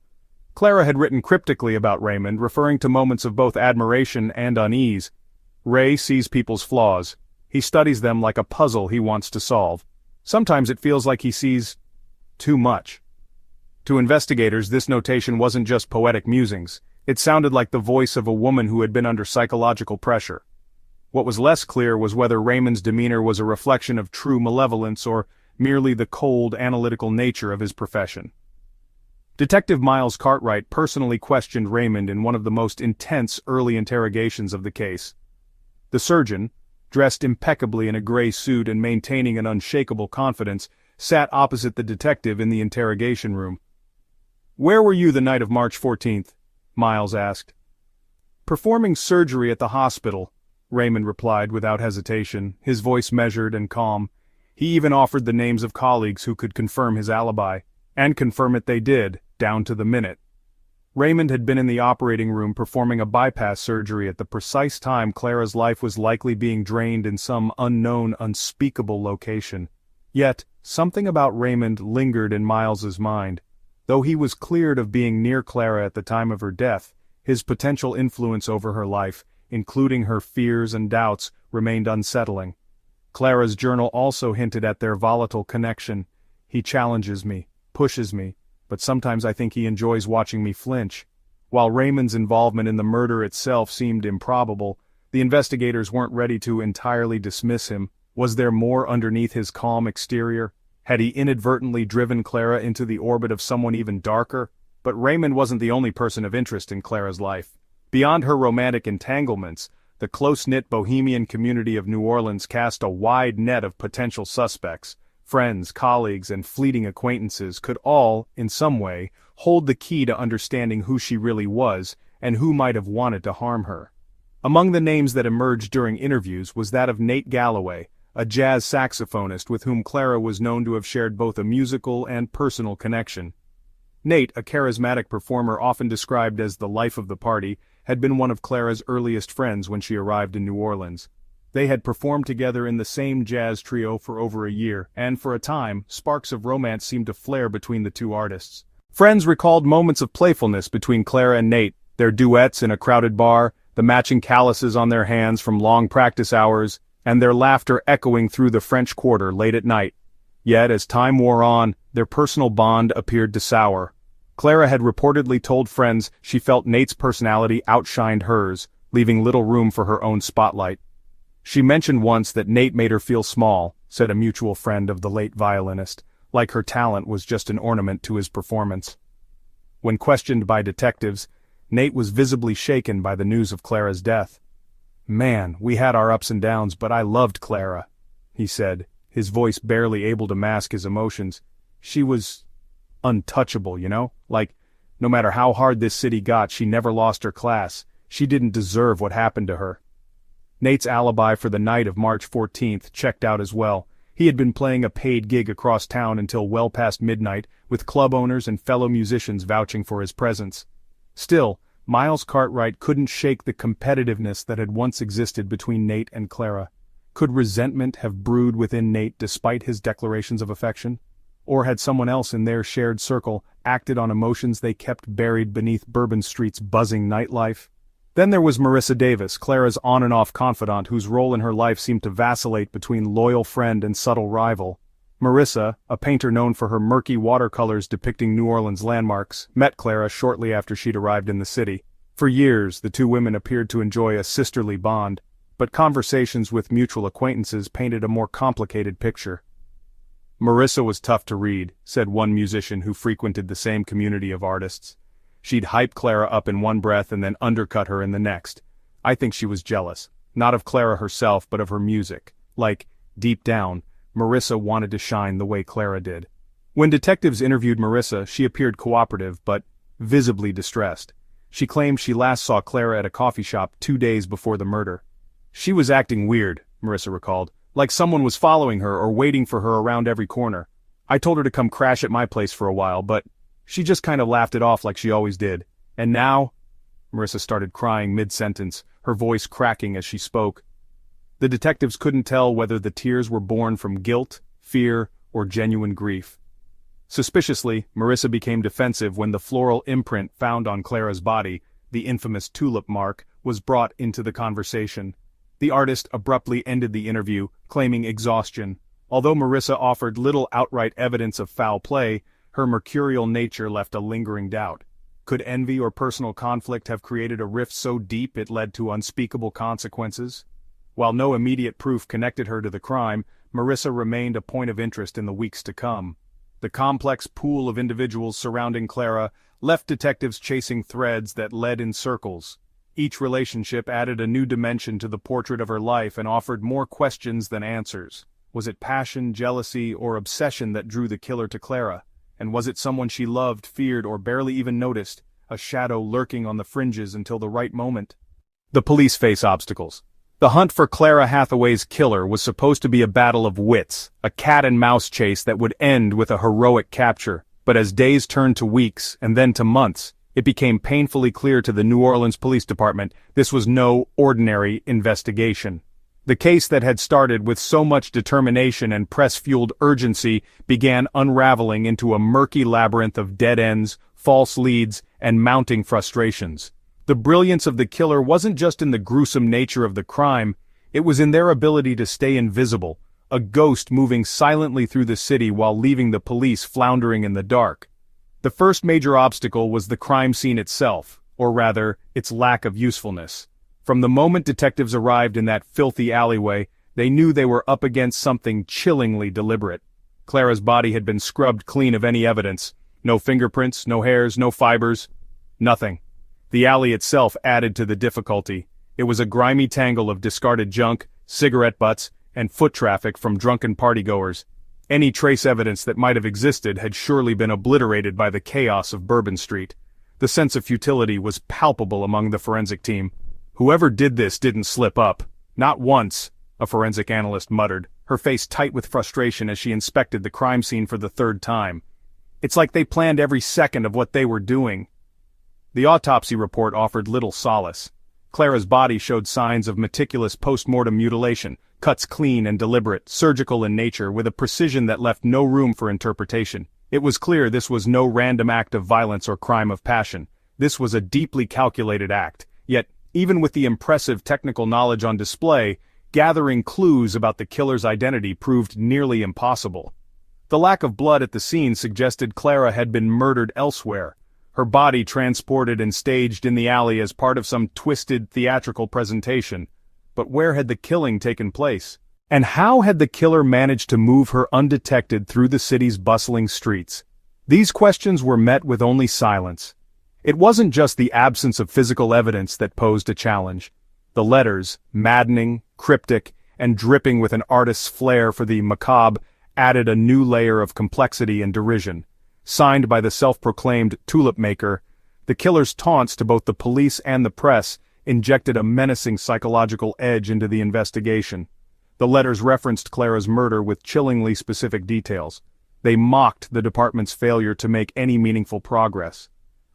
Speaker 1: Clara had written cryptically about Raymond, referring to moments of both admiration and unease. Ray sees people's flaws. He studies them like a puzzle he wants to solve. Sometimes it feels like he sees too much. To investigators, this notation wasn't just poetic musings. It sounded like the voice of a woman who had been under psychological pressure. What was less clear was whether Raymond's demeanor was a reflection of true malevolence or merely the cold, analytical nature of his profession. Detective Miles Cartwright personally questioned Raymond in one of the most intense early interrogations of the case. The surgeon, dressed impeccably in a gray suit and maintaining an unshakable confidence, sat opposite the detective in the interrogation room. "Where were you the night of March 14th?" Miles asked. "Performing surgery at the hospital," Raymond replied without hesitation, his voice measured and calm. He even offered the names of colleagues who could confirm his alibi, and confirm it they did, down to the minute. Raymond had been in the operating room performing a bypass surgery at the precise time Clara's life was likely being drained in some unknown, unspeakable location. Yet, something about Raymond lingered in Miles's mind. Though he was cleared of being near Clara at the time of her death, his potential influence over her life, including her fears and doubts, remained unsettling. Clara's journal also hinted at their volatile connection. "He challenges me, pushes me, but sometimes I think he enjoys watching me flinch." While Raymond's involvement in the murder itself seemed improbable, the investigators weren't ready to entirely dismiss him. Was there more underneath his calm exterior? Had he inadvertently driven Clara into the orbit of someone even darker? But Raymond wasn't the only person of interest in Clara's life. Beyond her romantic entanglements, the close-knit bohemian community of New Orleans cast a wide net of potential suspects. Friends, colleagues, and fleeting acquaintances could all, in some way, hold the key to understanding who she really was, and who might have wanted to harm her. Among the names that emerged during interviews was that of Nate Galloway, a jazz saxophonist with whom Clara was known to have shared both a musical and personal connection. Nate, a charismatic performer often described as the life of the party, had been one of Clara's earliest friends when she arrived in New Orleans. They had performed together in the same jazz trio for over a year, and for a time, sparks of romance seemed to flare between the two artists. Friends recalled moments of playfulness between Clara and Nate, their duets in a crowded bar, the matching calluses on their hands from long practice hours, and their laughter echoing through the French Quarter late at night. Yet, as time wore on, their personal bond appeared to sour. Clara had reportedly told friends she felt Nate's personality outshined hers, leaving little room for her own spotlight. She mentioned once that Nate made her feel small, said a mutual friend of the late violinist, like her talent was just an ornament to his performance. When questioned by detectives, Nate was visibly shaken by the news of Clara's death. "Man, we had our ups and downs, but I loved Clara," he said, his voice barely able to mask his emotions. "She was untouchable, you know? Like, no matter how hard this city got, she never lost her class. She didn't deserve what happened to her." Nate's alibi for the night of March 14th checked out as well. He had been playing a paid gig across town until well past midnight, with club owners and fellow musicians vouching for his presence. Still, Miles Cartwright couldn't shake the competitiveness that had once existed between Nate and Clara. Could resentment have brewed within Nate despite his declarations of affection? Or had someone else in their shared circle acted on emotions they kept buried beneath Bourbon Street's buzzing nightlife? Then there was Marissa Davis, Clara's on-and-off confidant whose role in her life seemed to vacillate between loyal friend and subtle rival. Marissa, a painter known for her murky watercolors depicting New Orleans landmarks, met Clara shortly after she'd arrived in the city. For years, the two women appeared to enjoy a sisterly bond, but conversations with mutual acquaintances painted a more complicated picture. Marissa was tough to read, said one musician who frequented the same community of artists. She'd hype Clara up in one breath and then undercut her in the next. I think she was jealous, not of Clara herself but of her music. Like, deep down, Marissa wanted to shine the way Clara did. When detectives interviewed Marissa, she appeared cooperative but visibly distressed. She claimed she last saw Clara at a coffee shop 2 days before the murder. She was acting weird, Marissa recalled, like someone was following her or waiting for her around every corner. I told her to come crash at my place for a while, but she just kind of laughed it off like she always did. And now? Marissa started crying mid-sentence, her voice cracking as she spoke. The detectives couldn't tell whether the tears were born from guilt, fear, or genuine grief. Suspiciously, Marissa became defensive when the floral imprint found on Clara's body, the infamous tulip mark, was brought into the conversation. The artist abruptly ended the interview, claiming exhaustion. Although Marissa offered little outright evidence of foul play, her mercurial nature left a lingering doubt. Could envy or personal conflict have created a rift so deep it led to unspeakable consequences? While no immediate proof connected her to the crime, Marissa remained a point of interest in the weeks to come. The complex pool of individuals surrounding Clara left detectives chasing threads that led in circles. Each relationship added a new dimension to the portrait of her life and offered more questions than answers. Was it passion, jealousy, or obsession that drew the killer to Clara? And was it someone she loved, feared, or barely even noticed, a shadow lurking on the fringes until the right moment? The police face obstacles. The hunt for Clara Hathaway's killer was supposed to be a battle of wits, a cat-and-mouse chase that would end with a heroic capture. But as days turned to weeks, and then to months, it became painfully clear to the New Orleans Police Department this was no ordinary investigation. The case that had started with so much determination and press-fueled urgency began unraveling into a murky labyrinth of dead ends, false leads, and mounting frustrations. The brilliance of the killer wasn't just in the gruesome nature of the crime, it was in their ability to stay invisible, a ghost moving silently through the city while leaving the police floundering in the dark. The first major obstacle was the crime scene itself, or rather, its lack of usefulness. From the moment detectives arrived in that filthy alleyway, they knew they were up against something chillingly deliberate. Clara's body had been scrubbed clean of any evidence. No fingerprints, no hairs, no fibers. Nothing. The alley itself added to the difficulty. It was a grimy tangle of discarded junk, cigarette butts, and foot traffic from drunken partygoers. Any trace evidence that might have existed had surely been obliterated by the chaos of Bourbon Street. The sense of futility was palpable among the forensic team. Whoever did this didn't slip up. Not once, a forensic analyst muttered, her face tight with frustration as she inspected the crime scene for the third time. It's like they planned every second of what they were doing. The autopsy report offered little solace. Clara's body showed signs of meticulous post-mortem mutilation, cuts clean and deliberate, surgical in nature, with a precision that left no room for interpretation. It was clear this was no random act of violence or crime of passion. This was a deeply calculated act. Yet, even with the impressive technical knowledge on display, gathering clues about the killer's identity proved nearly impossible. The lack of blood at the scene suggested Clara had been murdered elsewhere, her body transported and staged in the alley as part of some twisted theatrical presentation. But where had the killing taken place? And how had the killer managed to move her undetected through the city's bustling streets? These questions were met with only silence. It wasn't just the absence of physical evidence that posed a challenge. The letters, maddening, cryptic, and dripping with an artist's flair for the macabre, added a new layer of complexity and derision. Signed by the self-proclaimed tulip maker, the killer's taunts to both the police and the press injected a menacing psychological edge into the investigation. The letters referenced Clara's murder with chillingly specific details. They mocked the department's failure to make any meaningful progress.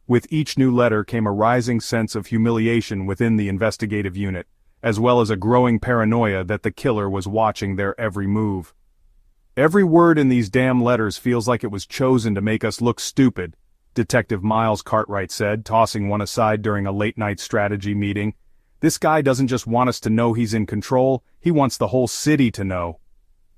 Speaker 1: With each new letter came a rising sense of humiliation within the investigative unit, as well as a growing paranoia that the killer was watching their every move. "Every word in these damn letters feels like it was chosen to make us look stupid," Detective Miles Cartwright said, tossing one aside during a late-night strategy meeting. "This guy doesn't just want us to know he's in control, he wants the whole city to know."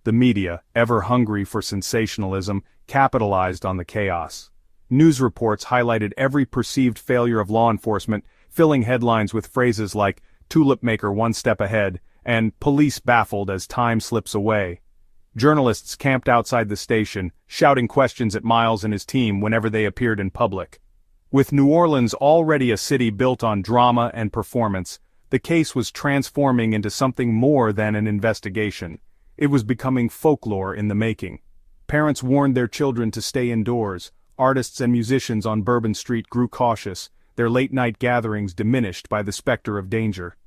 Speaker 1: The media, ever hungry for sensationalism, capitalized on the chaos. News reports highlighted every perceived failure of law enforcement, filling headlines with phrases like, "Tulip maker one step ahead," and "Police baffled as time slips away." Journalists camped outside the station, shouting questions at Miles and his team whenever they appeared in public. With New Orleans already a city built on drama and performance, the case was transforming into something more than an investigation. It was becoming folklore in the making. Parents warned their children to stay indoors. Artists and musicians on Bourbon Street grew cautious, their late-night gatherings diminished by the specter of danger.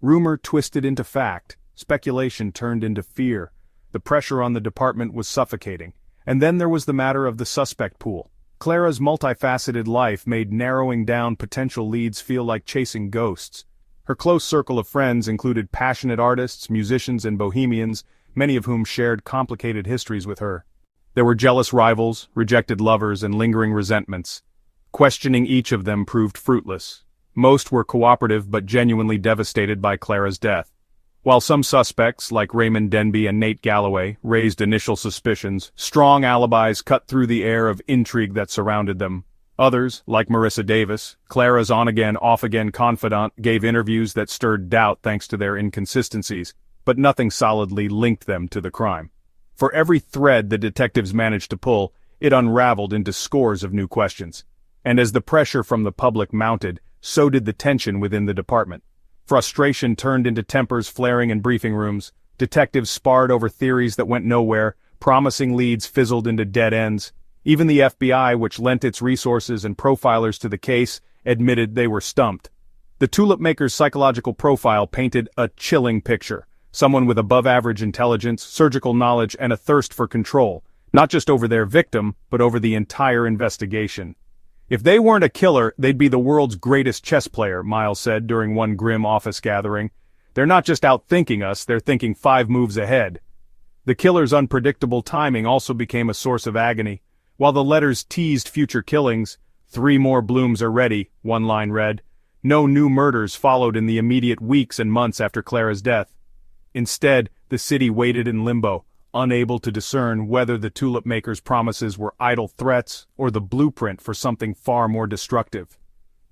Speaker 1: Rumor twisted into fact, speculation turned into fear. The pressure on the department was suffocating. And then there was the matter of the suspect pool. Clara's multifaceted life made narrowing down potential leads feel like chasing ghosts. Her close circle of friends included passionate artists, musicians, and bohemians, many of whom shared complicated histories with her. There were jealous rivals, rejected lovers, and lingering resentments. Questioning each of them proved fruitless. Most were cooperative but genuinely devastated by Clara's death. While some suspects, like Raymond Denby and Nate Galloway, raised initial suspicions, strong alibis cut through the air of intrigue that surrounded them. Others, like Marissa Davis, Clara's on-again, off-again confidant, gave interviews that stirred doubt thanks to their inconsistencies, but nothing solidly linked them to the crime. For every thread the detectives managed to pull, it unraveled into scores of new questions. And as the pressure from the public mounted, so did the tension within the department. Frustration turned into tempers flaring in briefing rooms, detectives sparred over theories that went nowhere, promising leads fizzled into dead ends. Even the FBI, which lent its resources and profilers to the case, admitted they were stumped. The tulip maker's psychological profile painted a chilling picture. Someone with above-average intelligence, surgical knowledge, and a thirst for control, not just over their victim, but over the entire investigation. "If they weren't a killer, they'd be the world's greatest chess player," Miles said during one grim office gathering. "They're not just outthinking us, they're thinking 5 moves ahead." The killer's unpredictable timing also became a source of agony. While the letters teased future killings, "3 more blooms are ready," one line read. No new murders followed in the immediate weeks and months after Clara's death. Instead, the city waited in limbo, unable to discern whether the tulip maker's promises were idle threats or the blueprint for something far more destructive.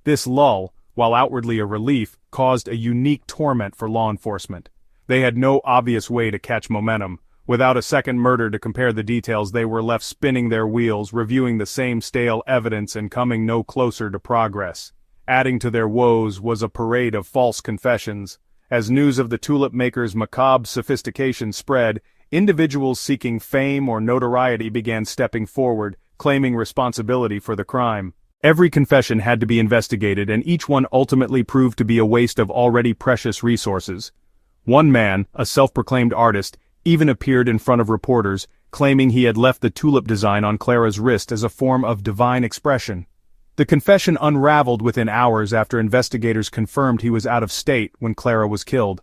Speaker 1: This lull, while outwardly a relief, caused a unique torment for law enforcement. They had no obvious way to catch momentum. Without a second murder to compare the details, they were left spinning their wheels, reviewing the same stale evidence and coming no closer to progress. Adding to their woes was a parade of false confessions. As news of the tulip maker's macabre sophistication spread, individuals seeking fame or notoriety began stepping forward, claiming responsibility for the crime. Every confession had to be investigated, and each one ultimately proved to be a waste of already precious resources. One man, a self-proclaimed artist, even appeared in front of reporters, claiming he had left the tulip design on Clara's wrist as a form of divine expression. The confession unraveled within hours after investigators confirmed he was out of state when Clara was killed.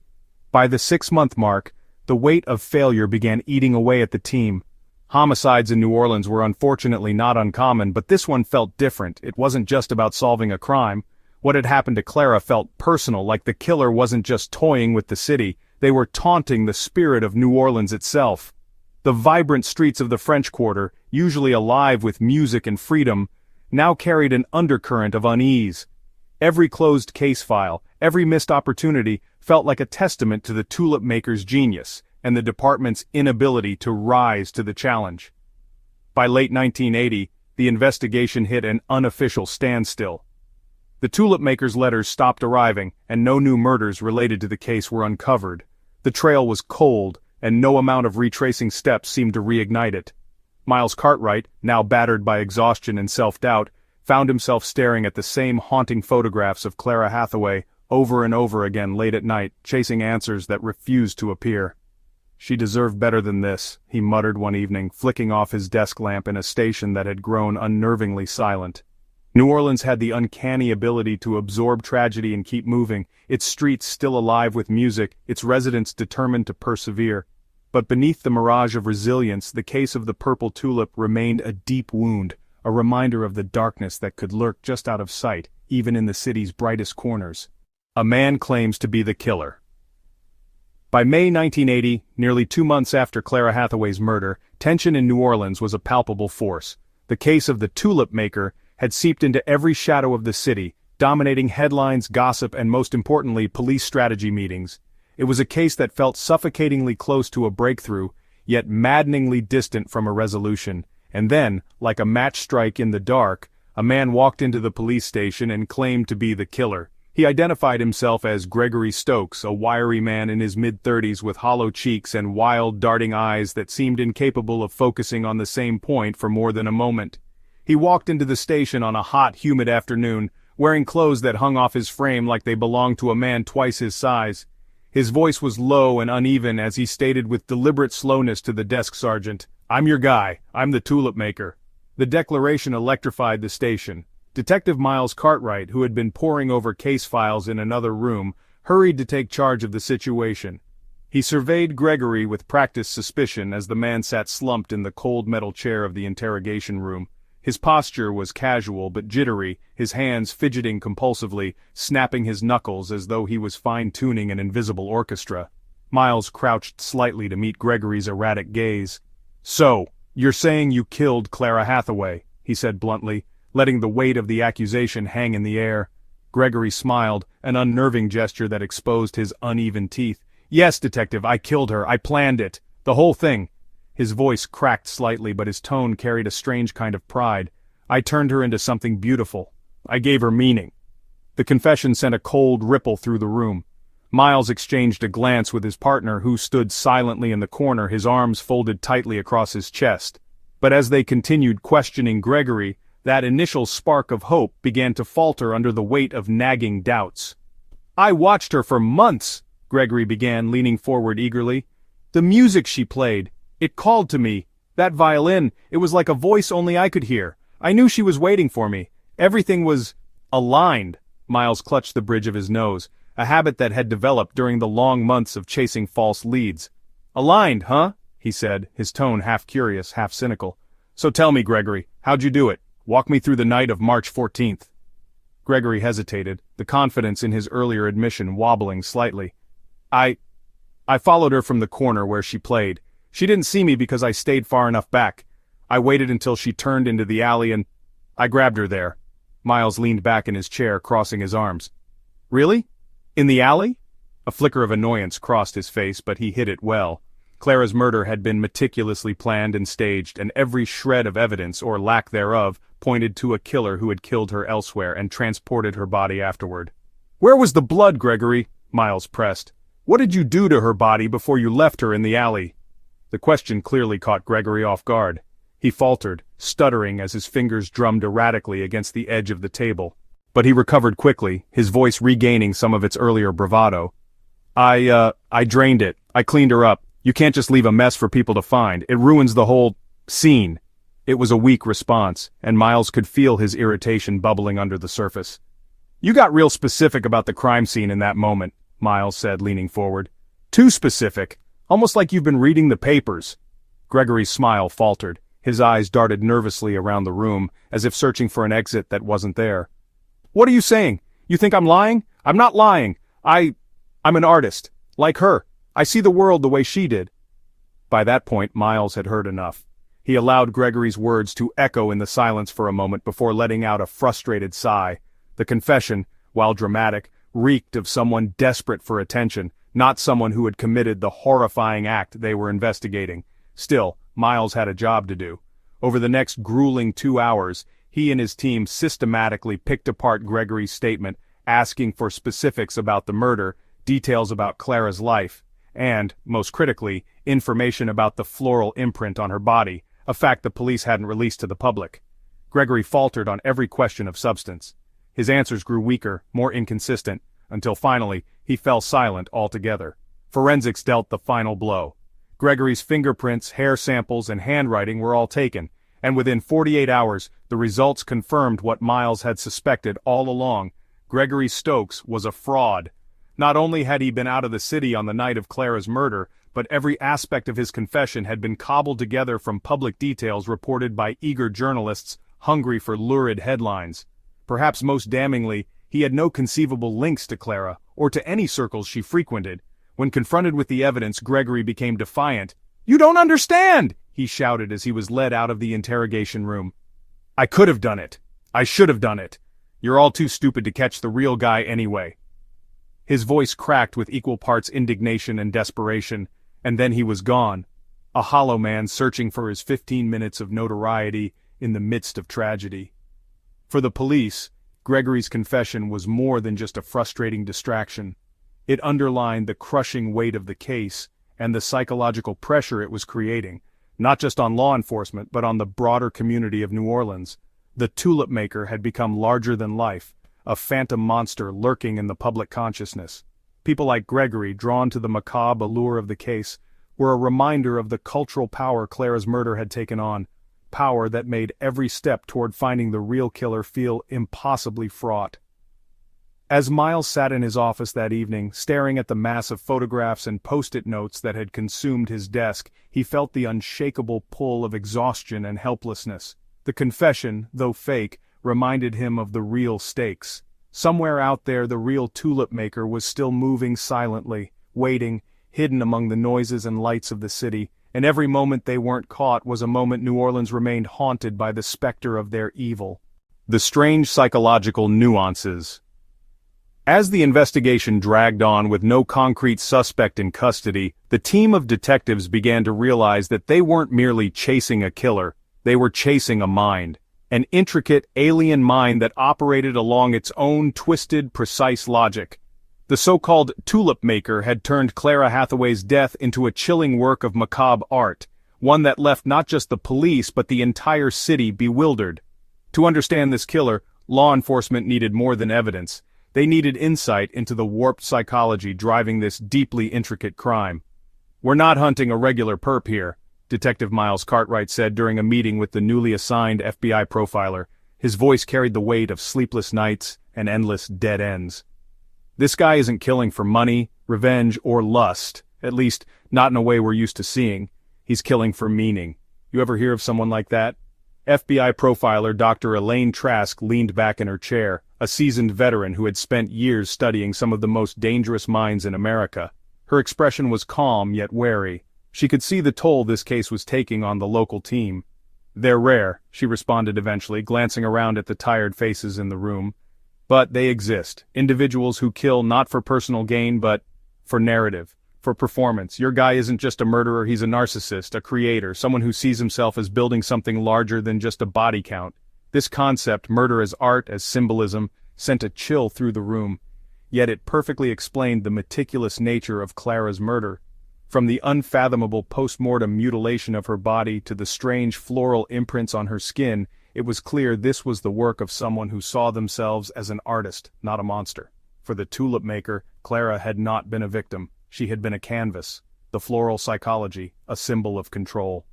Speaker 1: By the 6-month mark, the weight of failure began eating away at the team. Homicides in New Orleans were unfortunately not uncommon, but this one felt different. It wasn't just about solving a crime. What had happened to Clara felt personal, like the killer wasn't just toying with the city, they were taunting the spirit of New Orleans itself. The vibrant streets of the French Quarter, usually alive with music and freedom, now carried an undercurrent of unease. Every closed case file, every missed opportunity, felt like a testament to the tulip maker's genius and the department's inability to rise to the challenge. By late 1980, the investigation hit an unofficial standstill. The tulip maker's letters stopped arriving, and no new murders related to the case were uncovered. The trail was cold, and no amount of retracing steps seemed to reignite it. Miles Cartwright, now battered by exhaustion and self-doubt, found himself staring at the same haunting photographs of Clara Hathaway over and over again late at night, chasing answers that refused to appear. "She deserved better than this," he muttered one evening, flicking off his desk lamp in a station that had grown unnervingly silent. New Orleans had the uncanny ability to absorb tragedy and keep moving, its streets still alive with music, its residents determined to persevere. But beneath the mirage of resilience, the case of the purple tulip remained a deep wound, a reminder of the darkness that could lurk just out of sight, even in the city's brightest corners. A man claims to be the killer. By May 1980, nearly 2 months after Clara Hathaway's murder, tension in New Orleans was a palpable force. The case of the tulip maker had seeped into every shadow of the city, dominating headlines, gossip, and most importantly, police strategy meetings. It was a case that felt suffocatingly close to a breakthrough, yet maddeningly distant from a resolution. And then, like a match strike in the dark, a man walked into the police station and claimed to be the killer. He identified himself as Gregory Stokes, a wiry man in his mid-30s with hollow cheeks and wild, darting eyes that seemed incapable of focusing on the same point for more than a moment. He walked into the station on a hot, humid afternoon, wearing clothes that hung off his frame like they belonged to a man twice his size. His voice was low and uneven as he stated with deliberate slowness to the desk sergeant, "I'm your guy. I'm the tulip maker." The declaration electrified the station. Detective Miles Cartwright, who had been poring over case files in another room, hurried to take charge of the situation. He surveyed Gregory with practiced suspicion as the man sat slumped in the cold metal chair of the interrogation room. His posture was casual but jittery, his hands fidgeting compulsively, snapping his knuckles as though he was fine-tuning an invisible orchestra. Miles crouched slightly to meet Gregory's erratic gaze. "So, you're saying you killed Clara Hathaway," he said bluntly, letting the weight of the accusation hang in the air. Gregory smiled, an unnerving gesture that exposed his uneven teeth. "Yes, detective, I killed her. I planned it. The whole thing." His voice cracked slightly, but his tone carried a strange kind of pride. "I turned her into something beautiful. I gave her meaning." The confession sent a cold ripple through the room. Miles exchanged a glance with his partner, who stood silently in the corner, his arms folded tightly across his chest. But as they continued questioning Gregory, that initial spark of hope began to falter under the weight of nagging doubts. "I watched her for months," Gregory began, leaning forward eagerly. "The music she played, it called to me. That violin, it was like a voice only I could hear. I knew she was waiting for me. Everything was aligned." Miles clutched the bridge of his nose, a habit that had developed during the long months of chasing false leads. "Aligned, huh?" he said, his tone half curious, half cynical. "So tell me, Gregory, how'd you do it? Walk me through the night of March 14th. Gregory hesitated, the confidence in his earlier admission wobbling slightly. I followed her from the corner where she played. She didn't see me because I stayed far enough back. I waited until she turned into the alley and I grabbed her there." Miles leaned back in his chair, crossing his arms. "Really? In the alley?" A flicker of annoyance crossed his face, but he hid it well. Clara's murder had been meticulously planned and staged, and every shred of evidence, or lack thereof, pointed to a killer who had killed her elsewhere and transported her body afterward. "Where was the blood, Gregory?" Miles pressed. "What did you do to her body before you left her in the alley?" The question clearly caught Gregory off guard. He faltered, stuttering as his fingers drummed erratically against the edge of the table. But he recovered quickly, his voice regaining some of its earlier bravado. I drained it. I cleaned her up. You can't just leave a mess for people to find. It ruins the whole scene." It was a weak response, and Miles could feel his irritation bubbling under the surface. "You got real specific about the crime scene in that moment," Miles said, leaning forward. "Too specific. Almost like you've been reading the papers." Gregory's smile faltered. His eyes darted nervously around the room, as if searching for an exit that wasn't there. "What are you saying? You think I'm lying? I'm not lying. I'm an artist. Like her. I see the world the way she did." By that point, Miles had heard enough. He allowed Gregory's words to echo in the silence for a moment before letting out a frustrated sigh. The confession, while dramatic, reeked of someone desperate for attention, not someone who had committed the horrifying act they were investigating. Still, Miles had a job to do. Over the next grueling 2 hours, he and his team systematically picked apart Gregory's statement, asking for specifics about the murder, details about Clara's life, and, most critically, information about the floral imprint on her body, a fact the police hadn't released to the public. Gregory faltered on every question of substance. His answers grew weaker, more inconsistent, until finally, he fell silent altogether. Forensics dealt the final blow. Gregory's fingerprints, hair samples, and handwriting were all taken, and within 48 hours, the results confirmed what Miles had suspected all along. Gregory Stokes was a fraud. Not only had he been out of the city on the night of Clara's murder, but every aspect of his confession had been cobbled together from public details reported by eager journalists hungry for lurid headlines. Perhaps most damningly, he had no conceivable links to Clara, or to any circles she frequented. When confronted with the evidence, Gregory became defiant. "You don't understand!" he shouted as he was led out of the interrogation room. "I could have done it. I should have done it. You're all too stupid to catch the real guy anyway." His voice cracked with equal parts indignation and desperation, and then he was gone, a hollow man searching for his 15 minutes of notoriety in the midst of tragedy. For the police, Gregory's confession was more than just a frustrating distraction. It underlined the crushing weight of the case and the psychological pressure it was creating, not just on law enforcement but on the broader community of New Orleans. The tulip maker had become larger than life, a phantom monster lurking in the public consciousness. People like Gregory, drawn to the macabre allure of the case, were a reminder of the cultural power Clara's murder had taken on, power that made every step toward finding the real killer feel impossibly fraught. As Miles sat in his office that evening, staring at the mass of photographs and post-it notes that had consumed his desk, he felt the unshakable pull of exhaustion and helplessness. The confession, though fake, reminded him of the real stakes. Somewhere out there the real tulip maker was still moving silently, waiting, hidden among the noises and lights of the city, and every moment they weren't caught was a moment New Orleans remained haunted by the specter of their evil. The strange psychological nuances. As the investigation dragged on with no concrete suspect in custody, the team of detectives began to realize that they weren't merely chasing a killer, they were chasing a mind. An intricate, alien mind that operated along its own twisted, precise logic. The so-called tulip maker had turned Clara Hathaway's death into a chilling work of macabre art, one that left not just the police but the entire city bewildered. To understand this killer, law enforcement needed more than evidence. They needed insight into the warped psychology driving this deeply intricate crime. "We're not hunting a regular perp here," Detective Miles Cartwright said during a meeting with the newly assigned FBI profiler. His voice carried the weight of sleepless nights and endless dead ends. "This guy isn't killing for money, revenge, or lust, at least not in a way we're used to seeing. He's killing for meaning. You ever hear of someone like that?" FBI profiler Dr. Elaine Trask leaned back in her chair, a seasoned veteran who had spent years studying some of the most dangerous minds in America. Her expression was calm yet wary. She could see the toll this case was taking on the local team. "They're rare," she responded eventually, glancing around at the tired faces in the room. "But they exist. Individuals who kill not for personal gain but for narrative, for performance. Your guy isn't just a murderer, he's a narcissist, a creator, someone who sees himself as building something larger than just a body count." This concept, murder as art, as symbolism, sent a chill through the room. Yet it perfectly explained the meticulous nature of Clara's murder. From the unfathomable post-mortem mutilation of her body to the strange floral imprints on her skin, it was clear this was the work of someone who saw themselves as an artist, not a monster. For the tulip maker, Clara had not been a victim. She had been a canvas, the floral psychology, a symbol of control.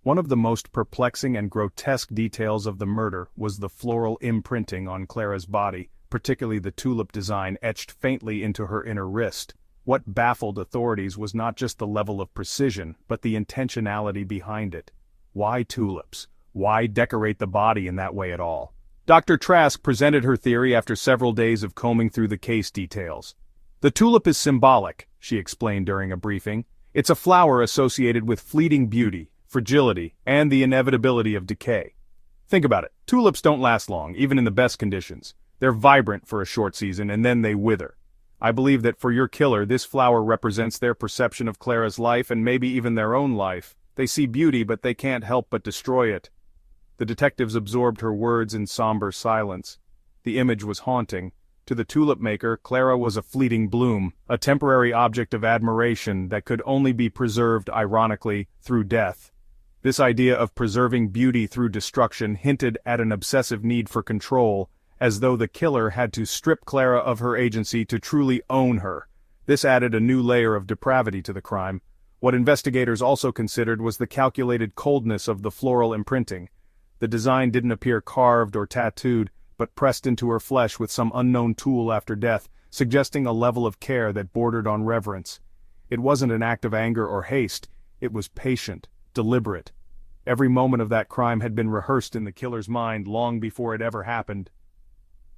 Speaker 1: One of the most perplexing and grotesque details of the murder was the floral imprinting on Clara's body, particularly the tulip design etched faintly into her inner wrist. What baffled authorities was not just the level of precision, but the intentionality behind it. Why tulips? Why decorate the body in that way at all? Dr. Trask presented her theory after several days of combing through the case details. "The tulip is symbolic," she explained during a briefing. "It's a flower associated with fleeting beauty, fragility, and the inevitability of decay. Think about it. Tulips don't last long, even in the best conditions. They're vibrant for a short season, and then they wither. I believe that for your killer, this flower represents their perception of Clara's life and maybe even their own life. They see beauty, but they can't help but destroy it." The detectives absorbed her words in somber silence. The image was haunting. To the tulip maker, Clara was a fleeting bloom, a temporary object of admiration that could only be preserved, ironically, through death. This idea of preserving beauty through destruction hinted at an obsessive need for control, as though the killer had to strip Clara of her agency to truly own her. This added a new layer of depravity to the crime. What investigators also considered was the calculated coldness of the floral imprinting. The design didn't appear carved or tattooed, but pressed into her flesh with some unknown tool after death, suggesting a level of care that bordered on reverence. It wasn't an act of anger or haste, it was patient, deliberate. Every moment of that crime had been rehearsed in the killer's mind long before it ever happened.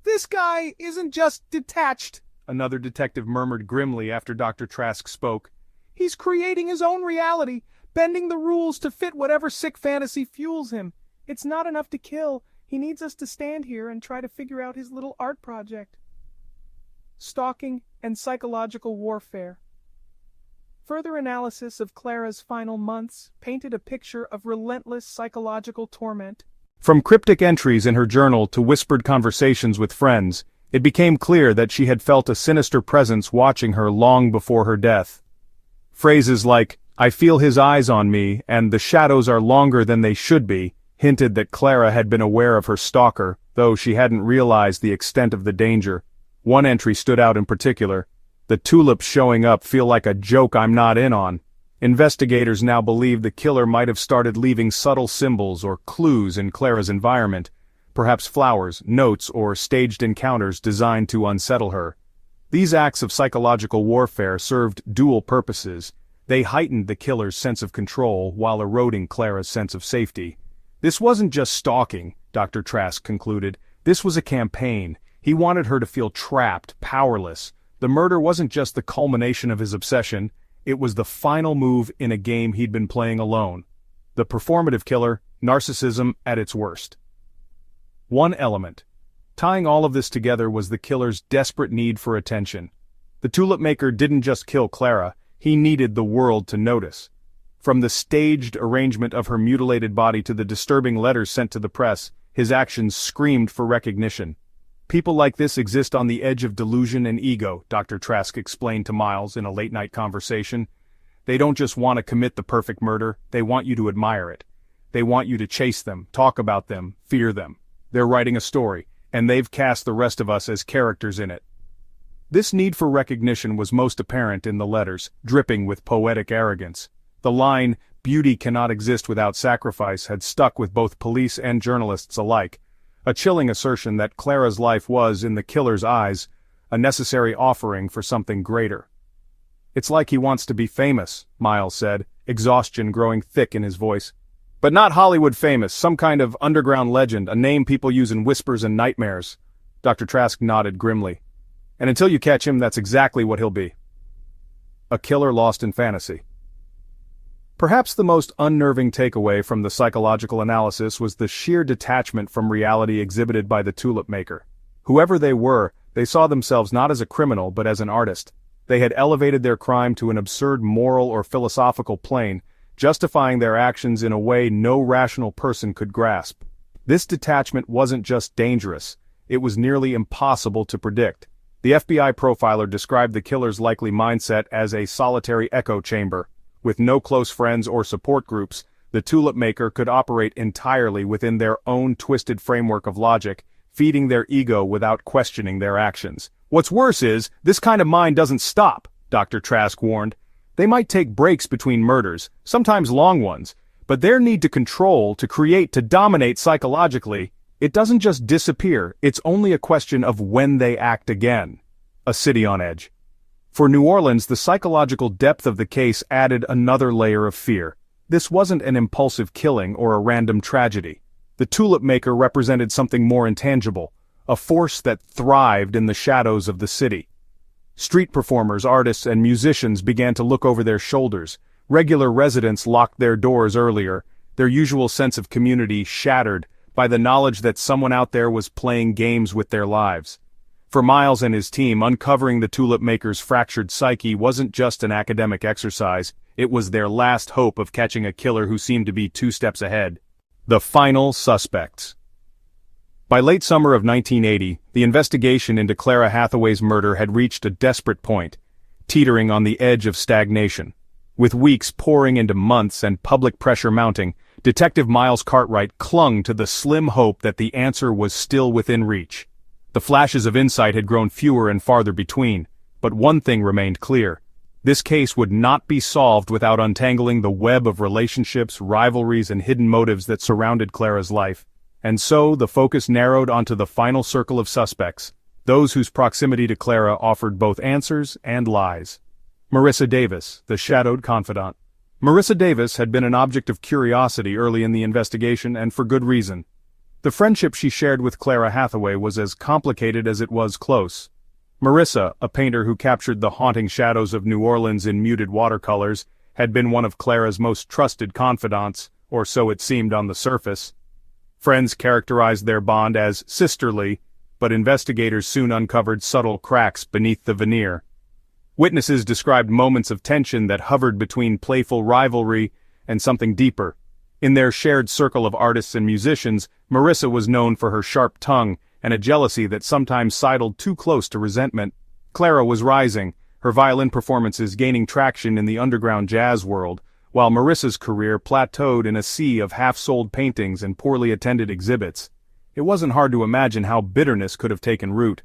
Speaker 1: "This guy isn't just detached," another detective murmured grimly after Dr. Trask spoke. "He's creating his own reality, bending the rules to fit whatever sick fantasy fuels him. It's not enough to kill. He needs us to stand here and try to figure out his little art project." Stalking and psychological warfare. Further analysis of Clara's final months painted a picture of relentless psychological torment. From cryptic entries in her journal to whispered conversations with friends, it became clear that she had felt a sinister presence watching her long before her death. Phrases like, "I feel his eyes on me," and "the shadows are longer than they should be," hinted that Clara had been aware of her stalker, though she hadn't realized the extent of the danger. One entry stood out in particular. "The tulips showing up feel like a joke I'm not in on." Investigators now believe the killer might have started leaving subtle symbols or clues in Clara's environment, perhaps flowers, notes, or staged encounters designed to unsettle her. These acts of psychological warfare served dual purposes. They heightened the killer's sense of control while eroding Clara's sense of safety. This wasn't just stalking, Dr. Trask concluded. This was a campaign. He wanted her to feel trapped, powerless. The murder wasn't just the culmination of his obsession, it was the final move in a game he'd been playing alone. The performative killer, narcissism at its worst. One element. Tying all of this together was the killer's desperate need for attention. The tulip maker didn't just kill Clara, he needed the world to notice. From the staged arrangement of her mutilated body to the disturbing letters sent to the press, his actions screamed for recognition. "People like this exist on the edge of delusion and ego," Dr. Trask explained to Miles in a late-night conversation. "They don't just want to commit the perfect murder, they want you to admire it. They want you to chase them, talk about them, fear them. They're writing a story, and they've cast the rest of us as characters in it." This need for recognition was most apparent in the letters, dripping with poetic arrogance. The line, "Beauty cannot exist without sacrifice," had stuck with both police and journalists alike. A chilling assertion that Clara's life was, in the killer's eyes, a necessary offering for something greater. "It's like he wants to be famous," Miles said, exhaustion growing thick in his voice. "But not Hollywood famous, some kind of underground legend, a name people use in whispers and nightmares." Dr. Trask nodded grimly. "And until you catch him, that's exactly what he'll be. A killer lost in fantasy." Perhaps the most unnerving takeaway from the psychological analysis was the sheer detachment from reality exhibited by the tulip maker. Whoever they were, they saw themselves not as a criminal but as an artist. They had elevated their crime to an absurd moral or philosophical plane, justifying their actions in a way no rational person could grasp. This detachment wasn't just dangerous, it was nearly impossible to predict. The FBI profiler described the killer's likely mindset as a solitary echo chamber. With no close friends or support groups, the tulip maker could operate entirely within their own twisted framework of logic, feeding their ego without questioning their actions. "What's worse is, this kind of mind doesn't stop," Dr. Trask warned. "They might take breaks between murders, sometimes long ones, but their need to control, to create, to dominate psychologically, it doesn't just disappear, it's only a question of when they act again." A city on edge. For New Orleans, the psychological depth of the case added another layer of fear. This wasn't an impulsive killing or a random tragedy. The tulip maker represented something more intangible, a force that thrived in the shadows of the city. Street performers, artists, and musicians began to look over their shoulders. Regular residents locked their doors earlier, their usual sense of community shattered by the knowledge that someone out there was playing games with their lives. For Miles and his team, uncovering the tulip maker's fractured psyche wasn't just an academic exercise, it was their last hope of catching a killer who seemed to be 2 steps ahead. The final suspects. By late summer of 1980, the investigation into Clara Hathaway's murder had reached a desperate point, teetering on the edge of stagnation. With weeks pouring into months and public pressure mounting, Detective Miles Cartwright clung to the slim hope that the answer was still within reach. The flashes of insight had grown fewer and farther between, but one thing remained clear. This case would not be solved without untangling the web of relationships, rivalries, and hidden motives that surrounded Clara's life. And so the focus narrowed onto the final circle of suspects, those whose proximity to Clara offered both answers and lies. Marissa Davis, the shadowed confidant. Marissa Davis had been an object of curiosity early in the investigation, and for good reason. The friendship she shared with Clara Hathaway was as complicated as it was close. Marissa, a painter who captured the haunting shadows of New Orleans in muted watercolors, had been one of Clara's most trusted confidants, or so it seemed on the surface. Friends characterized their bond as sisterly, but investigators soon uncovered subtle cracks beneath the veneer. Witnesses described moments of tension that hovered between playful rivalry and something deeper. In their shared circle of artists and musicians, Marissa was known for her sharp tongue and a jealousy that sometimes sidled too close to resentment. Clara was rising, her violin performances gaining traction in the underground jazz world, while Marissa's career plateaued in a sea of half-sold paintings and poorly attended exhibits. It wasn't hard to imagine how bitterness could have taken root.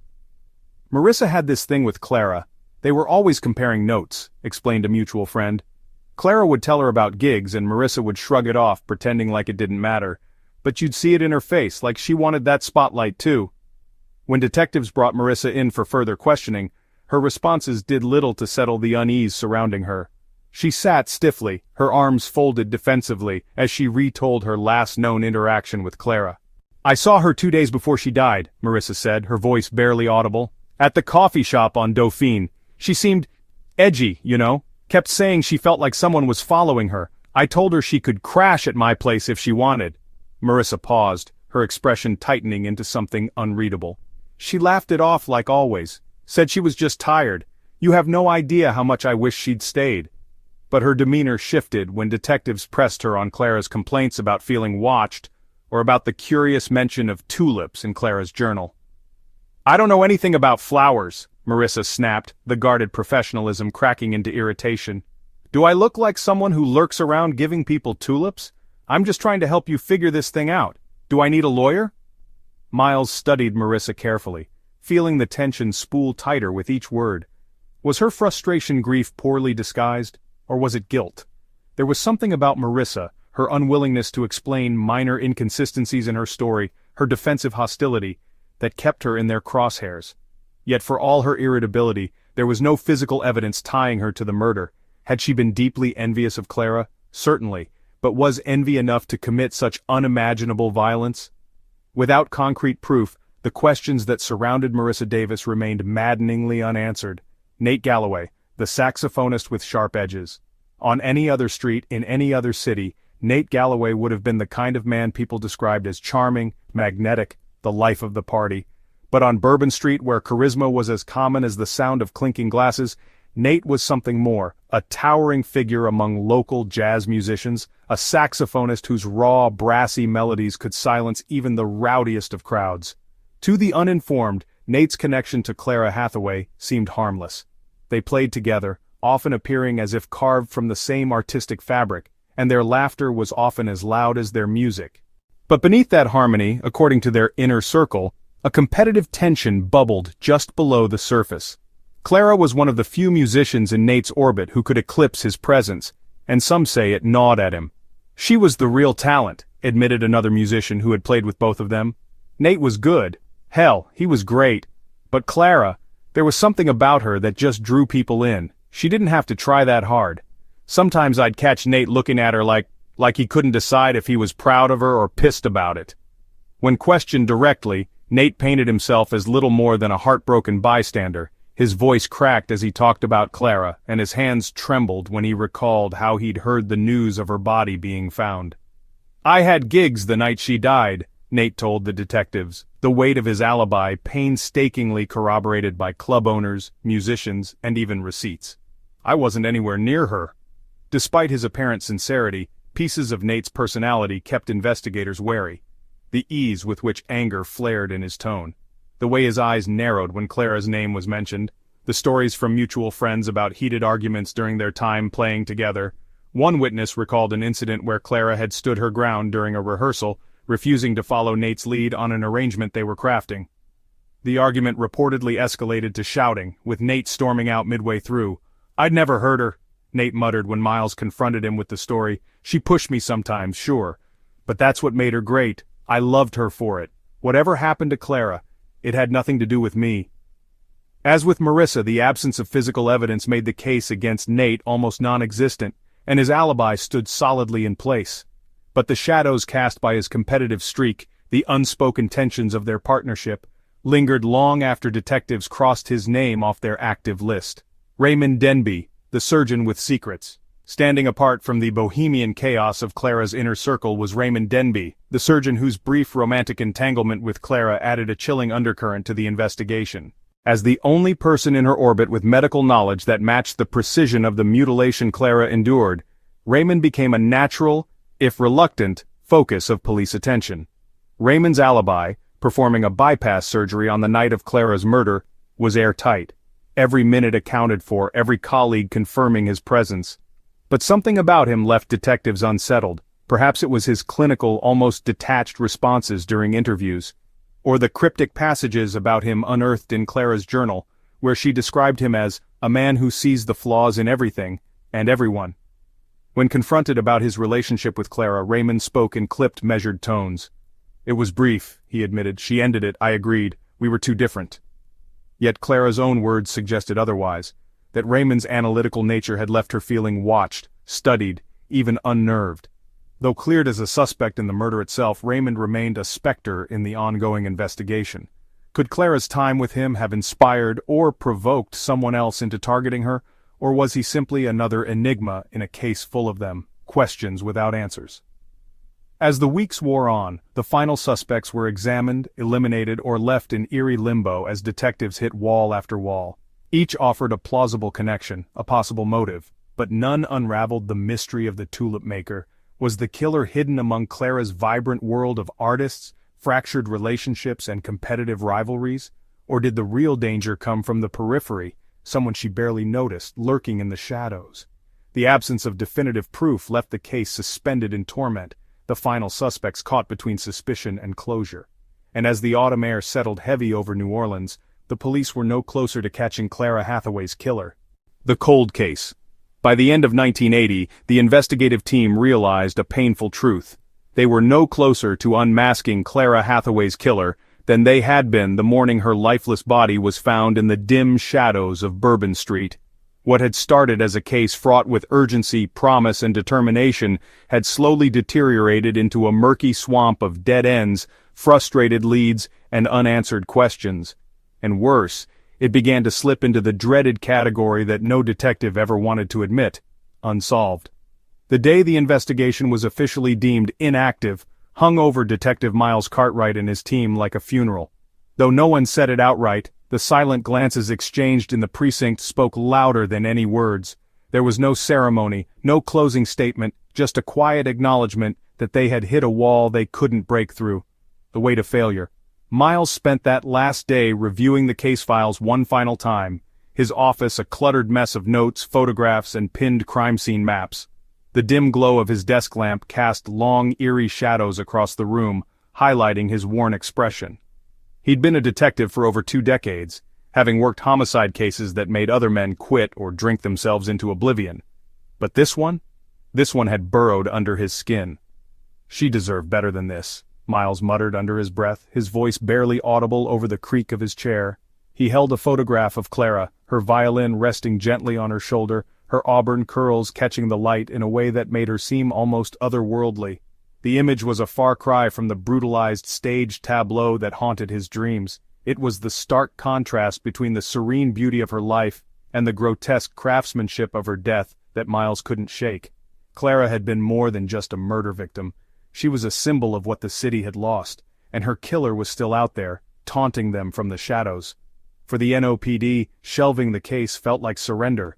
Speaker 1: Marissa had this thing with Clara. They were always comparing notes, explained a mutual friend. Clara would tell her about gigs and Marissa would shrug it off, pretending like it didn't matter. But you'd see it in her face, like she wanted that spotlight too. When detectives brought Marissa in for further questioning, her responses did little to settle the unease surrounding her. She sat stiffly, her arms folded defensively, as she retold her last known interaction with Clara. "I saw her 2 days before she died," Marissa said, her voice barely audible. "At the coffee shop on Dauphine. She seemed edgy, you know, kept saying she felt like someone was following her. I told her she could crash at my place if she wanted." Marissa paused, her expression tightening into something unreadable. "She laughed it off like always, said she was just tired. You have no idea how much I wish she'd stayed." But her demeanor shifted when detectives pressed her on Clara's complaints about feeling watched, or about the curious mention of tulips in Clara's journal. "I don't know anything about flowers," Marissa snapped, the guarded professionalism cracking into irritation. "Do I look like someone who lurks around giving people tulips? I'm just trying to help you figure this thing out. Do I need a lawyer?" Miles studied Marissa carefully, feeling the tension spool tighter with each word. Was her frustration grief poorly disguised, or was it guilt? There was something about Marissa, her unwillingness to explain minor inconsistencies in her story, her defensive hostility, that kept her in their crosshairs. Yet for all her irritability, there was no physical evidence tying her to the murder. Had she been deeply envious of Clara? Certainly, but was envy enough to commit such unimaginable violence? Without concrete proof, the questions that surrounded Marissa Davis remained maddeningly unanswered. Nate Galloway, the saxophonist with sharp edges. On any other street, in any other city, Nate Galloway would have been the kind of man people described as charming, magnetic, the life of the party. But on Bourbon Street, where charisma was as common as the sound of clinking glasses, Nate was something more, a towering figure among local jazz musicians, a saxophonist whose raw, brassy melodies could silence even the rowdiest of crowds. To the uninformed, Nate's connection to Clara Hathaway seemed harmless. They played together, often appearing as if carved from the same artistic fabric, and their laughter was often as loud as their music. But beneath that harmony, according to their inner circle, a competitive tension bubbled just below the surface. Clara was one of the few musicians in Nate's orbit who could eclipse his presence, and some say it gnawed at him. "She was the real talent," admitted another musician who had played with both of them. "Nate was good. Hell, he was great. But Clara, there was something about her that just drew people in. She didn't have to try that hard. Sometimes I'd catch Nate looking at her like he couldn't decide if he was proud of her or pissed about it." When questioned directly, Nate painted himself as little more than a heartbroken bystander. His voice cracked as he talked about Clara, and his hands trembled when he recalled how he'd heard the news of her body being found. "I had gigs the night she died," Nate told the detectives, the weight of his alibi painstakingly corroborated by club owners, musicians, and even receipts. "I wasn't anywhere near her." Despite his apparent sincerity, pieces of Nate's personality kept investigators wary. The ease with which anger flared in his tone, the way his eyes narrowed when Clara's name was mentioned, the stories from mutual friends about heated arguments during their time playing together. One witness recalled an incident where Clara had stood her ground during a rehearsal, refusing to follow Nate's lead on an arrangement they were crafting. The argument reportedly escalated to shouting, with Nate storming out midway through. "I'd never heard her," Nate muttered when Miles confronted him with the story. "She pushed me sometimes, sure. But that's what made her great. I loved her for it. Whatever happened to Clara, it had nothing to do with me." As with Marissa, the absence of physical evidence made the case against Nate almost non-existent, and his alibi stood solidly in place. But the shadows cast by his competitive streak, the unspoken tensions of their partnership, lingered long after detectives crossed his name off their active list. Raymond Denby, the surgeon with secrets. Standing apart from the bohemian chaos of Clara's inner circle was Raymond Denby, the surgeon whose brief romantic entanglement with Clara added a chilling undercurrent to the investigation. As the only person in her orbit with medical knowledge that matched the precision of the mutilation Clara endured, Raymond became a natural, if reluctant, focus of police attention. Raymond's alibi, performing a bypass surgery on the night of Clara's murder, was airtight. Every minute accounted for, every colleague confirming his presence. But something about him left detectives unsettled. Perhaps it was his clinical, almost detached responses during interviews, or the cryptic passages about him unearthed in Clara's journal, where she described him as a man who sees the flaws in everything and everyone. When confronted about his relationship with Clara, Raymond spoke in clipped, measured tones. "It was brief," he admitted. "She ended it, I agreed. We were too different." Yet Clara's own words suggested otherwise, that Raymond's analytical nature had left her feeling watched, studied, even unnerved. Though cleared as a suspect in the murder itself, Raymond remained a specter in the ongoing investigation. Could Clara's time with him have inspired or provoked someone else into targeting her, or was he simply another enigma in a case full of them, questions without answers? As the weeks wore on, the final suspects were examined, eliminated, or left in eerie limbo as detectives hit wall after wall. Each offered a plausible connection, a possible motive, but none unraveled the mystery of the tulip maker. Was the killer hidden among Clara's vibrant world of artists, fractured relationships, and competitive rivalries? Or did the real danger come from the periphery, someone she barely noticed, lurking in the shadows? The absence of definitive proof left the case suspended in torment, the final suspects caught between suspicion and closure. And as the autumn air settled heavy over New Orleans, the police were no closer to catching Clara Hathaway's killer. The cold case. By the end of 1980, the investigative team realized a painful truth. They were no closer to unmasking Clara Hathaway's killer than they had been the morning her lifeless body was found in the dim shadows of Bourbon Street. What had started as a case fraught with urgency, promise, and determination had slowly deteriorated into a murky swamp of dead ends, frustrated leads, and unanswered questions. And worse, it began to slip into the dreaded category that no detective ever wanted to admit: unsolved. The day the investigation was officially deemed inactive hung over Detective Miles Cartwright and his team like a funeral. Though no one said it outright, the silent glances exchanged in the precinct spoke louder than any words. There was no ceremony, no closing statement, just a quiet acknowledgement that they had hit a wall they couldn't break through. The weight of failure. Miles spent that last day reviewing the case files one final time, his office a cluttered mess of notes, photographs, and pinned crime scene maps. The dim glow of his desk lamp cast long, eerie shadows across the room, highlighting his worn expression. He'd been a detective for over 2 decades, having worked homicide cases that made other men quit or drink themselves into oblivion. But this one had burrowed under his skin. She deserved better than this, Miles muttered under his breath, his voice barely audible over the creak of his chair. He held a photograph of Clara, her violin resting gently on her shoulder, her auburn curls catching the light in a way that made her seem almost otherworldly. The image was a far cry from the brutalized stage tableau that haunted his dreams. It was the stark contrast between the serene beauty of her life and the grotesque craftsmanship of her death that Miles couldn't shake. Clara had been more than just a murder victim. She was a symbol of what the city had lost, and her killer was still out there, taunting them from the shadows. For the NOPD, shelving the case felt like surrender.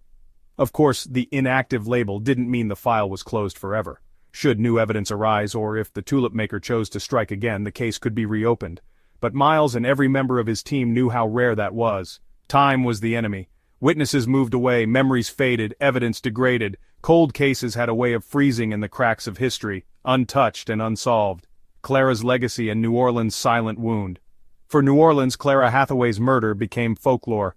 Speaker 1: Of course, the inactive label didn't mean the file was closed forever. Should new evidence arise, or if the tulip maker chose to strike again, the case could be reopened. But Miles and every member of his team knew how rare that was. Time was the enemy. Witnesses moved away, memories faded, evidence degraded. Cold cases had a way of freezing in the cracks of history, untouched and unsolved. Clara's legacy and New Orleans' silent wound. For New Orleans, Clara Hathaway's murder became folklore.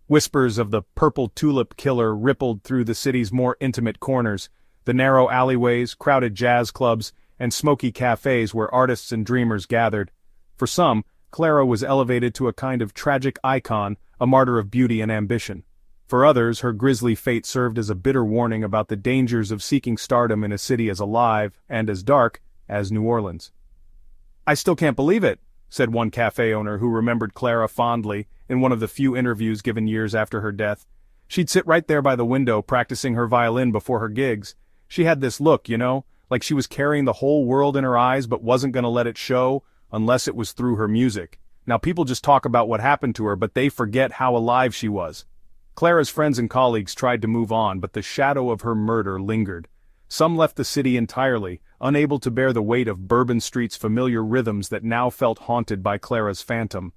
Speaker 1: Whispers of the purple tulip killer rippled through the city's more intimate corners, the narrow alleyways, crowded jazz clubs, and smoky cafes where artists and dreamers gathered. For some, Clara was elevated to a kind of tragic icon, a martyr of beauty and ambition. For others, her grisly fate served as a bitter warning about the dangers of seeking stardom in a city as alive and as dark as New Orleans. "I still can't believe it," said one cafe owner who remembered Clara fondly in one of the few interviews given years after her death. She'd sit right there by the window practicing her violin before her gigs. She had this look, like she was carrying the whole world in her eyes but wasn't gonna let it show unless it was through her music. Now people just talk about what happened to her, but they forget how alive she was. Clara's friends and colleagues tried to move on, but the shadow of her murder lingered. Some left the city entirely, unable to bear the weight of Bourbon Street's familiar rhythms that now felt haunted by Clara's phantom.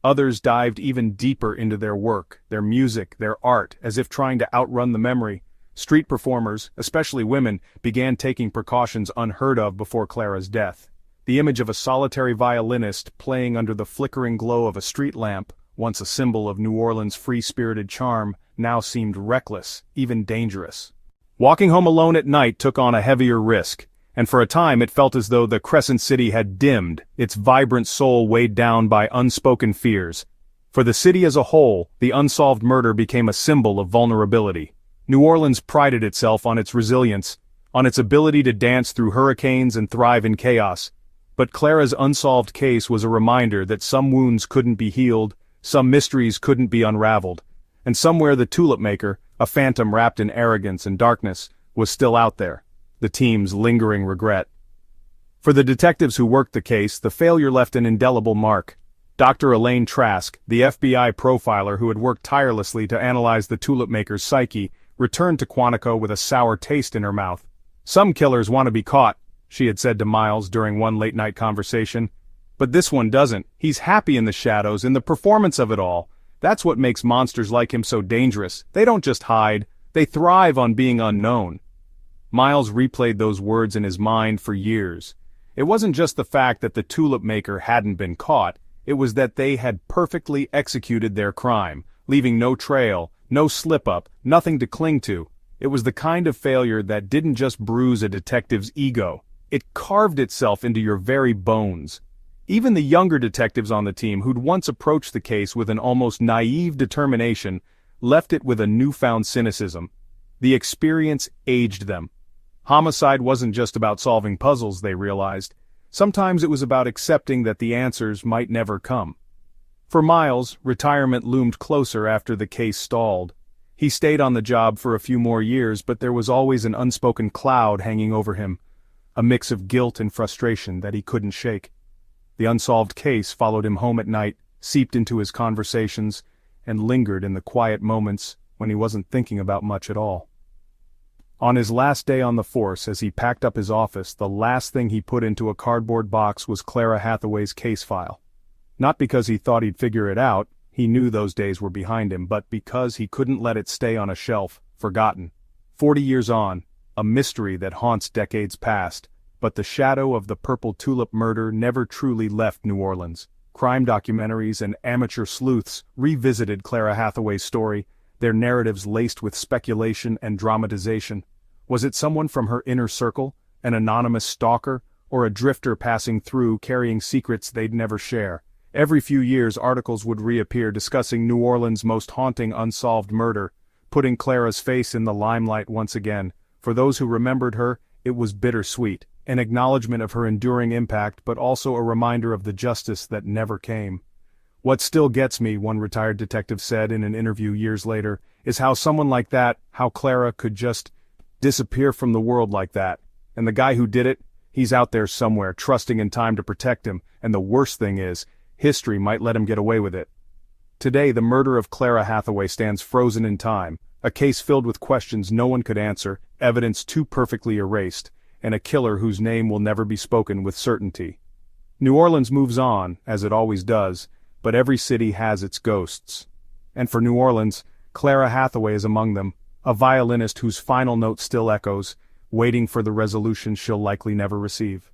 Speaker 1: Others dived even deeper into their work, their music, their art, as if trying to outrun the memory. Street performers, especially women, began taking precautions unheard of before Clara's death. The image of a solitary violinist playing under the flickering glow of a street lamp, once a symbol of New Orleans' free-spirited charm, now seemed reckless, even dangerous. Walking home alone at night took on a heavier risk, and for a time it felt as though the Crescent City had dimmed, its vibrant soul weighed down by unspoken fears. For the city as a whole, the unsolved murder became a symbol of vulnerability. New Orleans prided itself on its resilience, on its ability to dance through hurricanes and thrive in chaos. But Clara's unsolved case was a reminder that some wounds couldn't be healed, some mysteries couldn't be unraveled, and somewhere the tulip maker, a phantom wrapped in arrogance and darkness, was still out there, the team's lingering regret. For the detectives who worked the case, the failure left an indelible mark. Dr. Elaine Trask, the FBI profiler who had worked tirelessly to analyze the tulip maker's psyche, returned to Quantico with a sour taste in her mouth. "Some killers want to be caught," she had said to Miles during one late-night conversation. "But this one doesn't. He's happy in the shadows, in the performance of it all. That's what makes monsters like him so dangerous. They don't just hide, they thrive on being unknown." Miles replayed those words in his mind for years. It wasn't just the fact that the tulip maker hadn't been caught, it was that they had perfectly executed their crime, leaving no trail, no slip-up, nothing to cling to. It was the kind of failure that didn't just bruise a detective's ego. It carved itself into your very bones. Even the younger detectives on the team who'd once approached the case with an almost naive determination left it with a newfound cynicism. The experience aged them. Homicide wasn't just about solving puzzles, they realized. Sometimes it was about accepting that the answers might never come. For Miles, retirement loomed closer after the case stalled. He stayed on the job for a few more years, but there was always an unspoken cloud hanging over him, a mix of guilt and frustration that he couldn't shake. The unsolved case followed him home at night, seeped into his conversations, and lingered in the quiet moments when he wasn't thinking about much at all. On his last day on the force, as he packed up his office, the last thing he put into a cardboard box was Clara Hathaway's case file. Not because he thought he'd figure it out, he knew those days were behind him, but because he couldn't let it stay on a shelf, forgotten. 40 years on, a mystery that haunts decades past, but the shadow of the purple tulip murder never truly left New Orleans. Crime documentaries and amateur sleuths revisited Clara Hathaway's story, their narratives laced with speculation and dramatization. Was it someone from her inner circle, an anonymous stalker, or a drifter passing through carrying secrets they'd never share? Every few years articles would reappear discussing New Orleans' most haunting unsolved murder, putting Clara's face in the limelight once again. For those who remembered her, it was bittersweet. An acknowledgement of her enduring impact, but also a reminder of the justice that never came. "What still gets me," one retired detective said in an interview years later, "is how someone like that, how Clara could just disappear from the world like that. And the guy who did it, he's out there somewhere, trusting in time to protect him, and the worst thing is, history might let him get away with it." Today the murder of Clara Hathaway stands frozen in time, a case filled with questions no one could answer, evidence too perfectly erased, and a killer whose name will never be spoken with certainty. New Orleans moves on, as it always does, but every city has its ghosts. And for New Orleans, Clara Hathaway is among them, a violinist whose final note still echoes, waiting for the resolution she'll likely never receive.